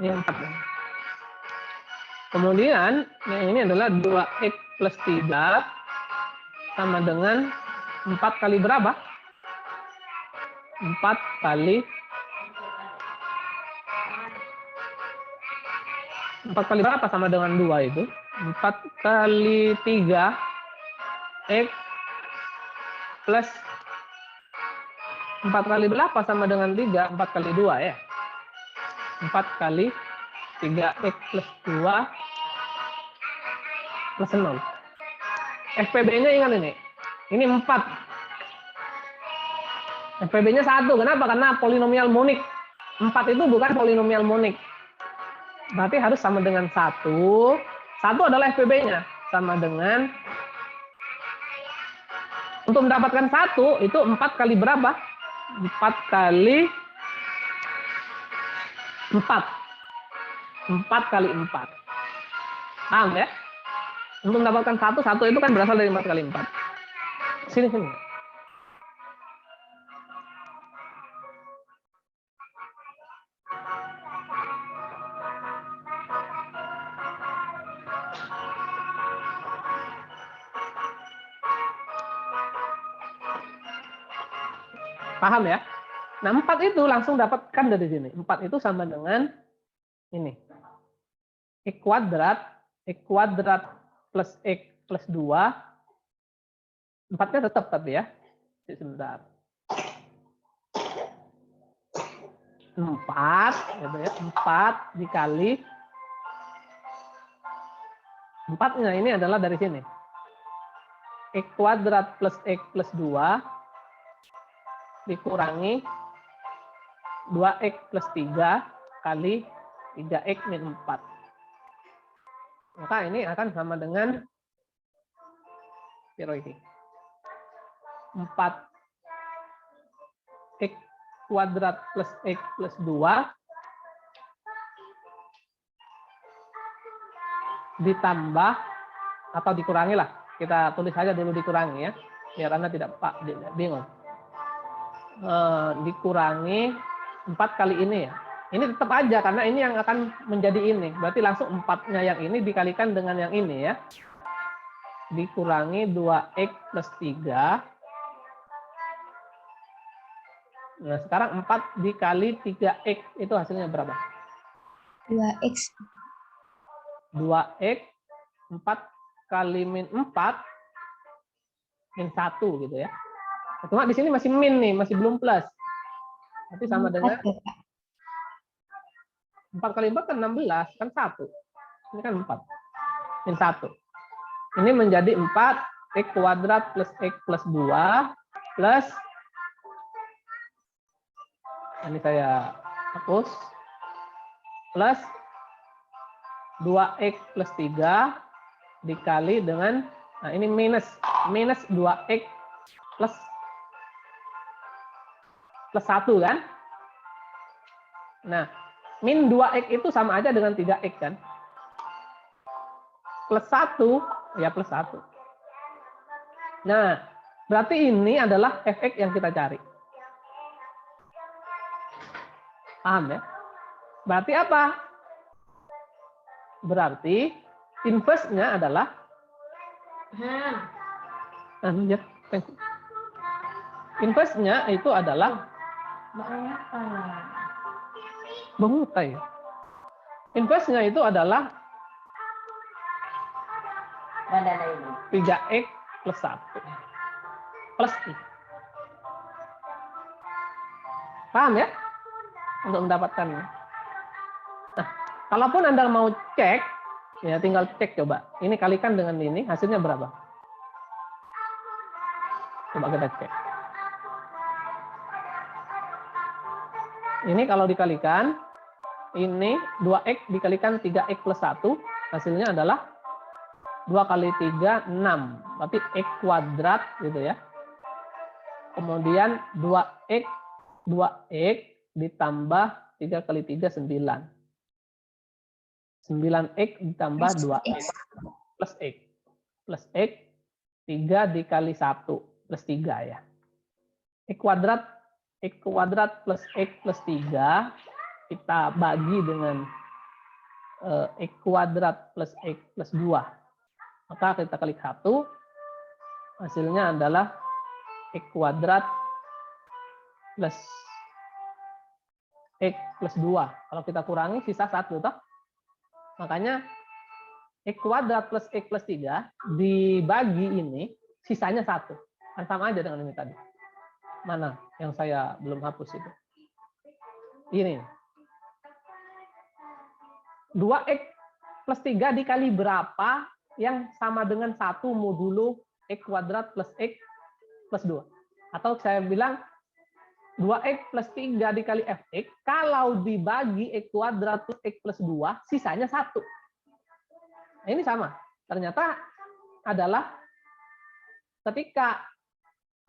Ini 4 ya. Kemudian yang ini adalah 2x plus 3 sama dengan 4 kali berapa? 4 kali 4 kali berapa sama dengan 2 itu? 4 kali 3 x plus 4 kali berapa sama dengan 3? 4 kali 2 ya. 4 kali 3x plus 2 plus 0. FPB-nya ingat ini. Ini 4. FPB-nya 1. Kenapa? Karena polinomial monik. 4 itu bukan polinomial monik. Berarti harus sama dengan 1. 1 adalah FPB-nya. Sama dengan, untuk mendapatkan 1, itu 4 kali berapa? 4 kali 4. 4 kali 4. Paham ya? Untuk mendapatkan 1 itu kan berasal dari 4 kali 4. Sini. Paham ya? Nah, 4 itu langsung dapatkan dari sini. 4 itu sama dengan ini. X kuadrat plus X plus 2. 4-nya tetap tapi ya. Sebentar. 4, gitu ya. 4 dikali 4-nya ini adalah dari sini. X kuadrat plus X plus 2 dikurangi 2x plus 3 kali 3x min 4. Maka ini akan sama dengan ini. 4x kuadrat plus x plus 2 ditambah atau dikurangi lah. Kita tulis saja dulu dikurangi ya. Biar Anda tidak bingung. Dikurangi 4 kali ini ya. Ini tetap aja karena ini yang akan menjadi ini. Berarti langsung 4-nya yang ini dikalikan dengan yang ini ya. Dikurangi 2x plus 3. Nah, sekarang 4 dikali 3x itu hasilnya berapa? 2x. 2x 4 kali min 4 min 1 gitu ya. Cuma di sini masih min nih, masih belum plus. Berarti sama dengan 4 kali 4 kan 16, kan 1. Ini kan 4. Min 1. Ini menjadi 4 x kuadrat plus x plus 2 plus, ini saya hapus, plus 2x plus 3 dikali dengan, nah ini minus 2x plus 1 kan? Nah, min 2x itu sama aja dengan 3x kan? Plus 1, ya plus 1. Nah, berarti ini adalah fx yang kita cari. Paham ya? Berarti apa? Berarti inverse-nya adalah inverse-nya itu adalah mengutai. Inverse-nya itu adalah 3x plus 1 plus I. Paham ya? Untuk mendapatkannya. Nah, kalaupun Anda mau cek, ya tinggal cek coba. Ini kalikan dengan ini, hasilnya berapa? Coba kita cek. Ini kalau dikalikan, ini 2x dikalikan 3x plus 1, hasilnya adalah 2 kali 3, 6. Berarti x kuadrat gitu ya. Kemudian 2x ditambah 3 kali 3, 9. 9x ditambah 2x plus x. Plus x, 3 dikali 1 plus 3 ya. X kuadrat plus x plus 3 kita bagi dengan x kuadrat plus x plus 2. Maka kita klik 1, hasilnya adalah x kuadrat plus x plus 2. Kalau kita kurangi sisa 1 toh. Makanya x kuadrat plus x plus 3 dibagi ini sisanya 1. Kan sama aja dengan ini tadi. Mana yang saya belum hapus itu? Ini. 2x plus 3 dikali berapa yang sama dengan 1 modulo x kuadrat plus x plus 2. Atau saya bilang 2x plus 3 dikali fx, kalau dibagi x kuadrat plus x plus 2, sisanya 1. Nah, ini sama. Ternyata adalah ketika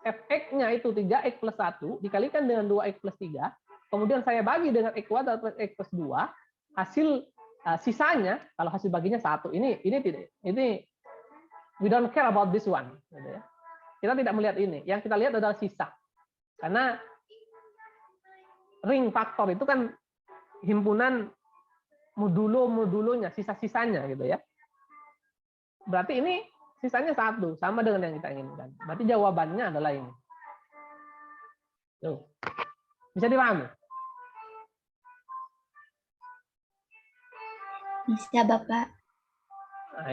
fx-nya itu 3x plus 1 dikalikan dengan 2x plus 3, kemudian saya bagi dengan x kuadrat plus x plus 2, hasil sisanya, kalau hasil baginya 1, ini tidak, ini we don't care about this one. Gitu ya. Kita tidak melihat ini. Yang kita lihat adalah sisa. Karena ring faktor itu kan himpunan modulo-modulonya, sisa-sisanya gitu ya. Berarti ini sisanya 1, sama dengan yang kita inginkan. Berarti jawabannya adalah ini. Tuh. Bisa dipahami? Bisa, Bapak. Nah,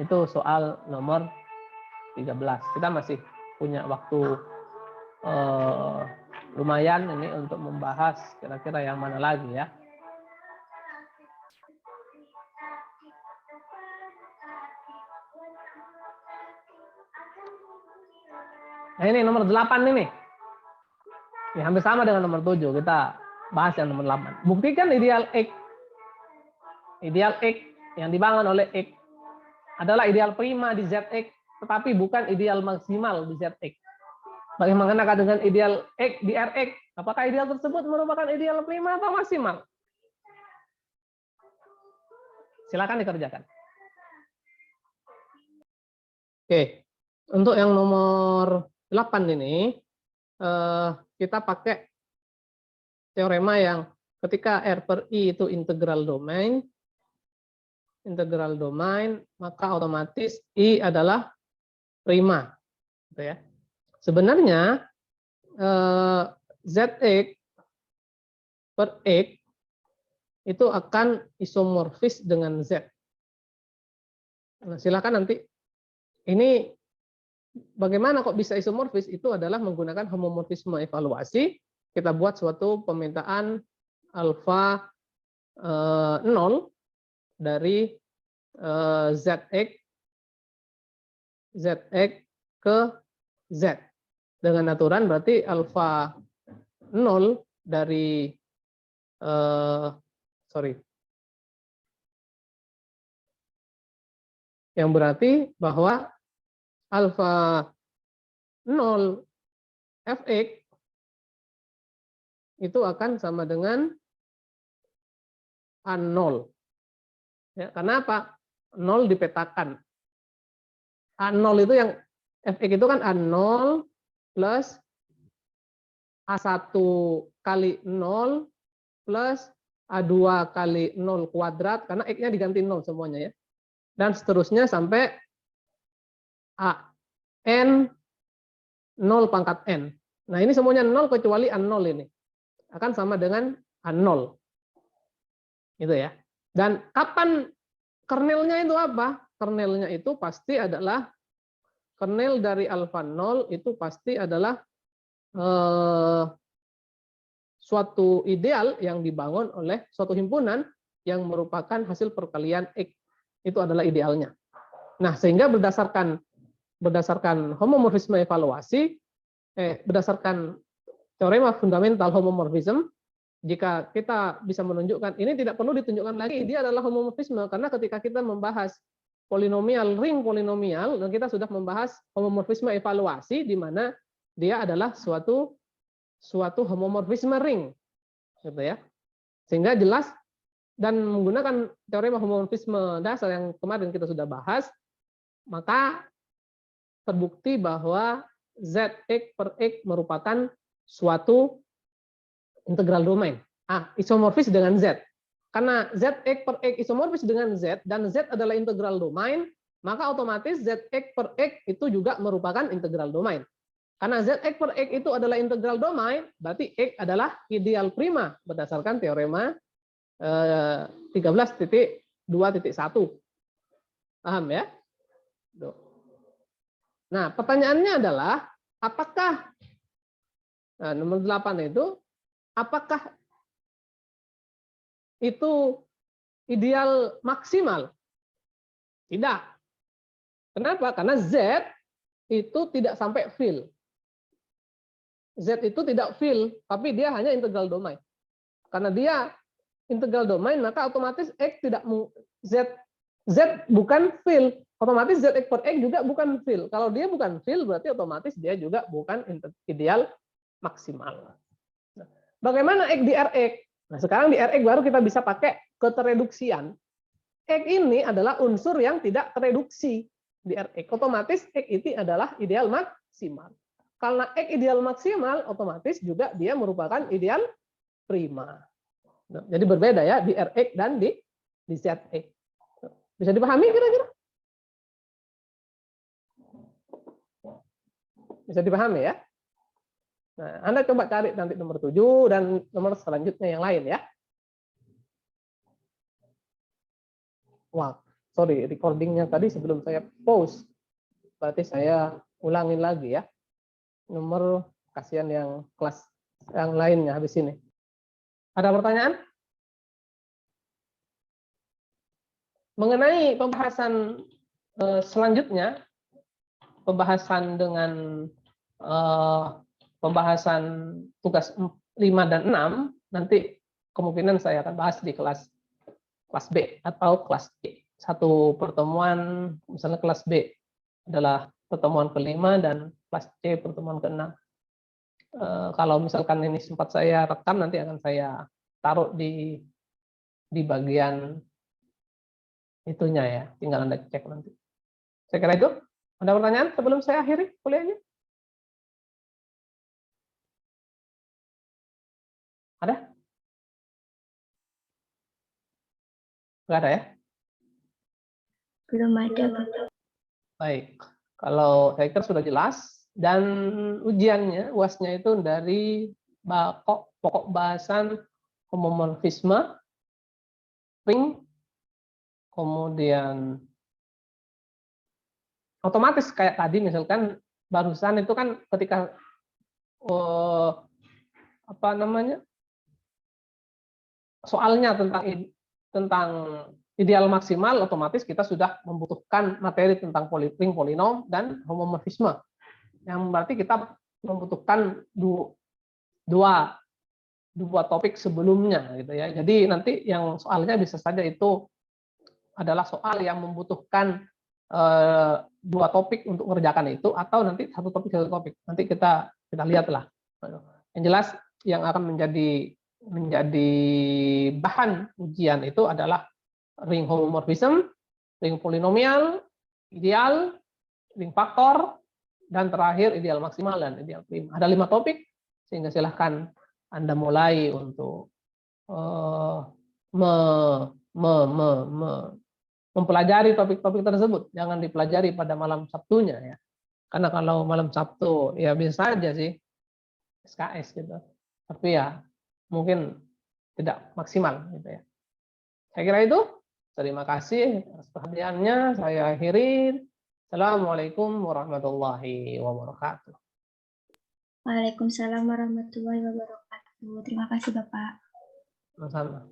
itu soal nomor 13. Kita masih punya waktu lumayan ini untuk membahas kira-kira yang mana lagi ya. Nah, ini nomor 8 ini. Ya, hampir sama dengan nomor 7. Kita bahas yang nomor 8. Buktikan ideal X. Ideal X yang dibangun oleh X adalah ideal prima di ZX, tetapi bukan ideal maksimal di ZX. Bagaimana dengan ideal X di Rx? Apakah ideal tersebut merupakan ideal prima atau maksimal? Silakan dikerjakan. Oke, untuk yang nomor 8 ini, kita pakai teorema yang ketika R per I itu integral domain, maka otomatis I adalah prima. Gitu ya. Sebenarnya ZX per X itu akan isomorfis dengan Z. Nah, silakan nanti. Ini bagaimana kok bisa isomorfis? Itu adalah menggunakan homomorfisme evaluasi. Kita buat suatu pemetaan alfa 0 dari ZX ke Z. Dengan aturan berarti alfa 0 dari yang berarti bahwa alfa 0 fx itu akan sama dengan A0. Ya, karena apa? 0 dipetakan. A0 itu yang Fx itu kan A0 plus A1 kali 0 plus A2 kali 0 kuadrat, karena X-nya diganti 0 semuanya ya. Dan seterusnya sampai AN 0 pangkat N. Nah ini semuanya 0 kecuali A0 ini. Akan sama dengan A0. Gitu ya. Dan kapan kernelnya itu apa? Kernelnya itu pasti adalah kernel dari alfa 0 itu pasti adalah suatu ideal yang dibangun oleh suatu himpunan yang merupakan hasil perkalian X. Itu adalah idealnya. Nah, sehingga berdasarkan homomorfisme evaluasi, berdasarkan teorema fundamental homomorfism, jika kita bisa menunjukkan, ini tidak perlu ditunjukkan lagi, dia adalah homomorfisme, karena ketika kita membahas polinomial, ring polinomial, dan kita sudah membahas homomorfisme evaluasi, di mana dia adalah suatu homomorfisme ring, gitu ya. Sehingga jelas, dan menggunakan teorema homomorfisme dasar yang kemarin kita sudah bahas, maka terbukti bahwa Zx per X merupakan suatu integral domain. Isomorfis dengan Z. Karena Zx per X isomorfis dengan Z, dan Z adalah integral domain, maka otomatis Zx per X itu juga merupakan integral domain. Karena Zx per X itu adalah integral domain, berarti X adalah ideal prima berdasarkan teorema 13.2.1. Paham ya? Nah, pertanyaannya adalah, apakah nomor 8 itu, apakah itu ideal maksimal? Tidak. Kenapa? Karena Z itu tidak sampai fill. Z itu tidak fill, tapi dia hanya integral domain. Karena dia integral domain, maka otomatis X tidak Z bukan fill, otomatis Zx per X juga bukan fill. Kalau dia bukan fill, berarti otomatis dia juga bukan ideal maksimal. Nah, bagaimana X di Rx? Nah, sekarang di Rx baru kita bisa pakai ketereduksian. X ini adalah unsur yang tidak tereduksi di Rx. Otomatis X itu adalah ideal maksimal. Karena X ideal maksimal, otomatis juga dia merupakan ideal prima. Nah, jadi berbeda ya di Rx dan di Zx. Bisa dipahami kira-kira? Bisa dipahami ya? Nah, Anda coba cari nanti nomor 7 dan nomor selanjutnya yang lain ya. Wah, sorry, recordingnya tadi sebelum saya pause. Berarti saya ulangin lagi ya. Nomor kasihan yang kelas yang lainnya habis ini. Ada pertanyaan? Mengenai pembahasan selanjutnya, pembahasan dengan pembahasan tugas 5 dan 6, nanti kemungkinan saya akan bahas di kelas B atau kelas C. Satu pertemuan, misalnya kelas B adalah pertemuan ke-5 dan kelas C pertemuan ke-6. Kalau misalkan ini sempat saya rekam, nanti akan saya taruh di bagian itunya ya, tinggal Anda cek nanti. Saya kira itu. Ada pertanyaan sebelum saya akhiri kuliahnya? Ada? Enggak ada ya? Belum ada, Pak. Baik. Kalau saya kira sudah jelas. Dan ujiannya, UAS-nya itu dari pokok bahasan homomorfisme, ring, kemudian otomatis kayak tadi misalkan barusan itu kan ketika soalnya tentang ideal maksimal, otomatis kita sudah membutuhkan materi tentang ring polinom dan homomorfisme. Yang berarti kita membutuhkan dua topik sebelumnya gitu ya. Jadi nanti yang soalnya bisa saja itu adalah soal yang membutuhkan dua topik untuk mengerjakan itu, atau nanti satu topik. Nanti kita lihatlah. Yang jelas yang akan menjadi bahan ujian itu adalah ring homomorfism, ring polinomial, ideal, ring faktor, dan terakhir ideal maksimal dan ideal prima. Ada 5 topik, sehingga silahkan Anda mulai untuk mempelajari topik-topik tersebut. Jangan dipelajari pada malam Sabtunya ya. Karena kalau malam Sabtu ya bisa saja sih SKS gitu. Tapi ya mungkin tidak maksimal gitu ya. Saya kira itu. Terima kasih atas perhatiannya. Saya akhiri. Assalamualaikum warahmatullahi wabarakatuh. Waalaikumsalam warahmatullahi wabarakatuh. Terima kasih Bapak. Sama-sama.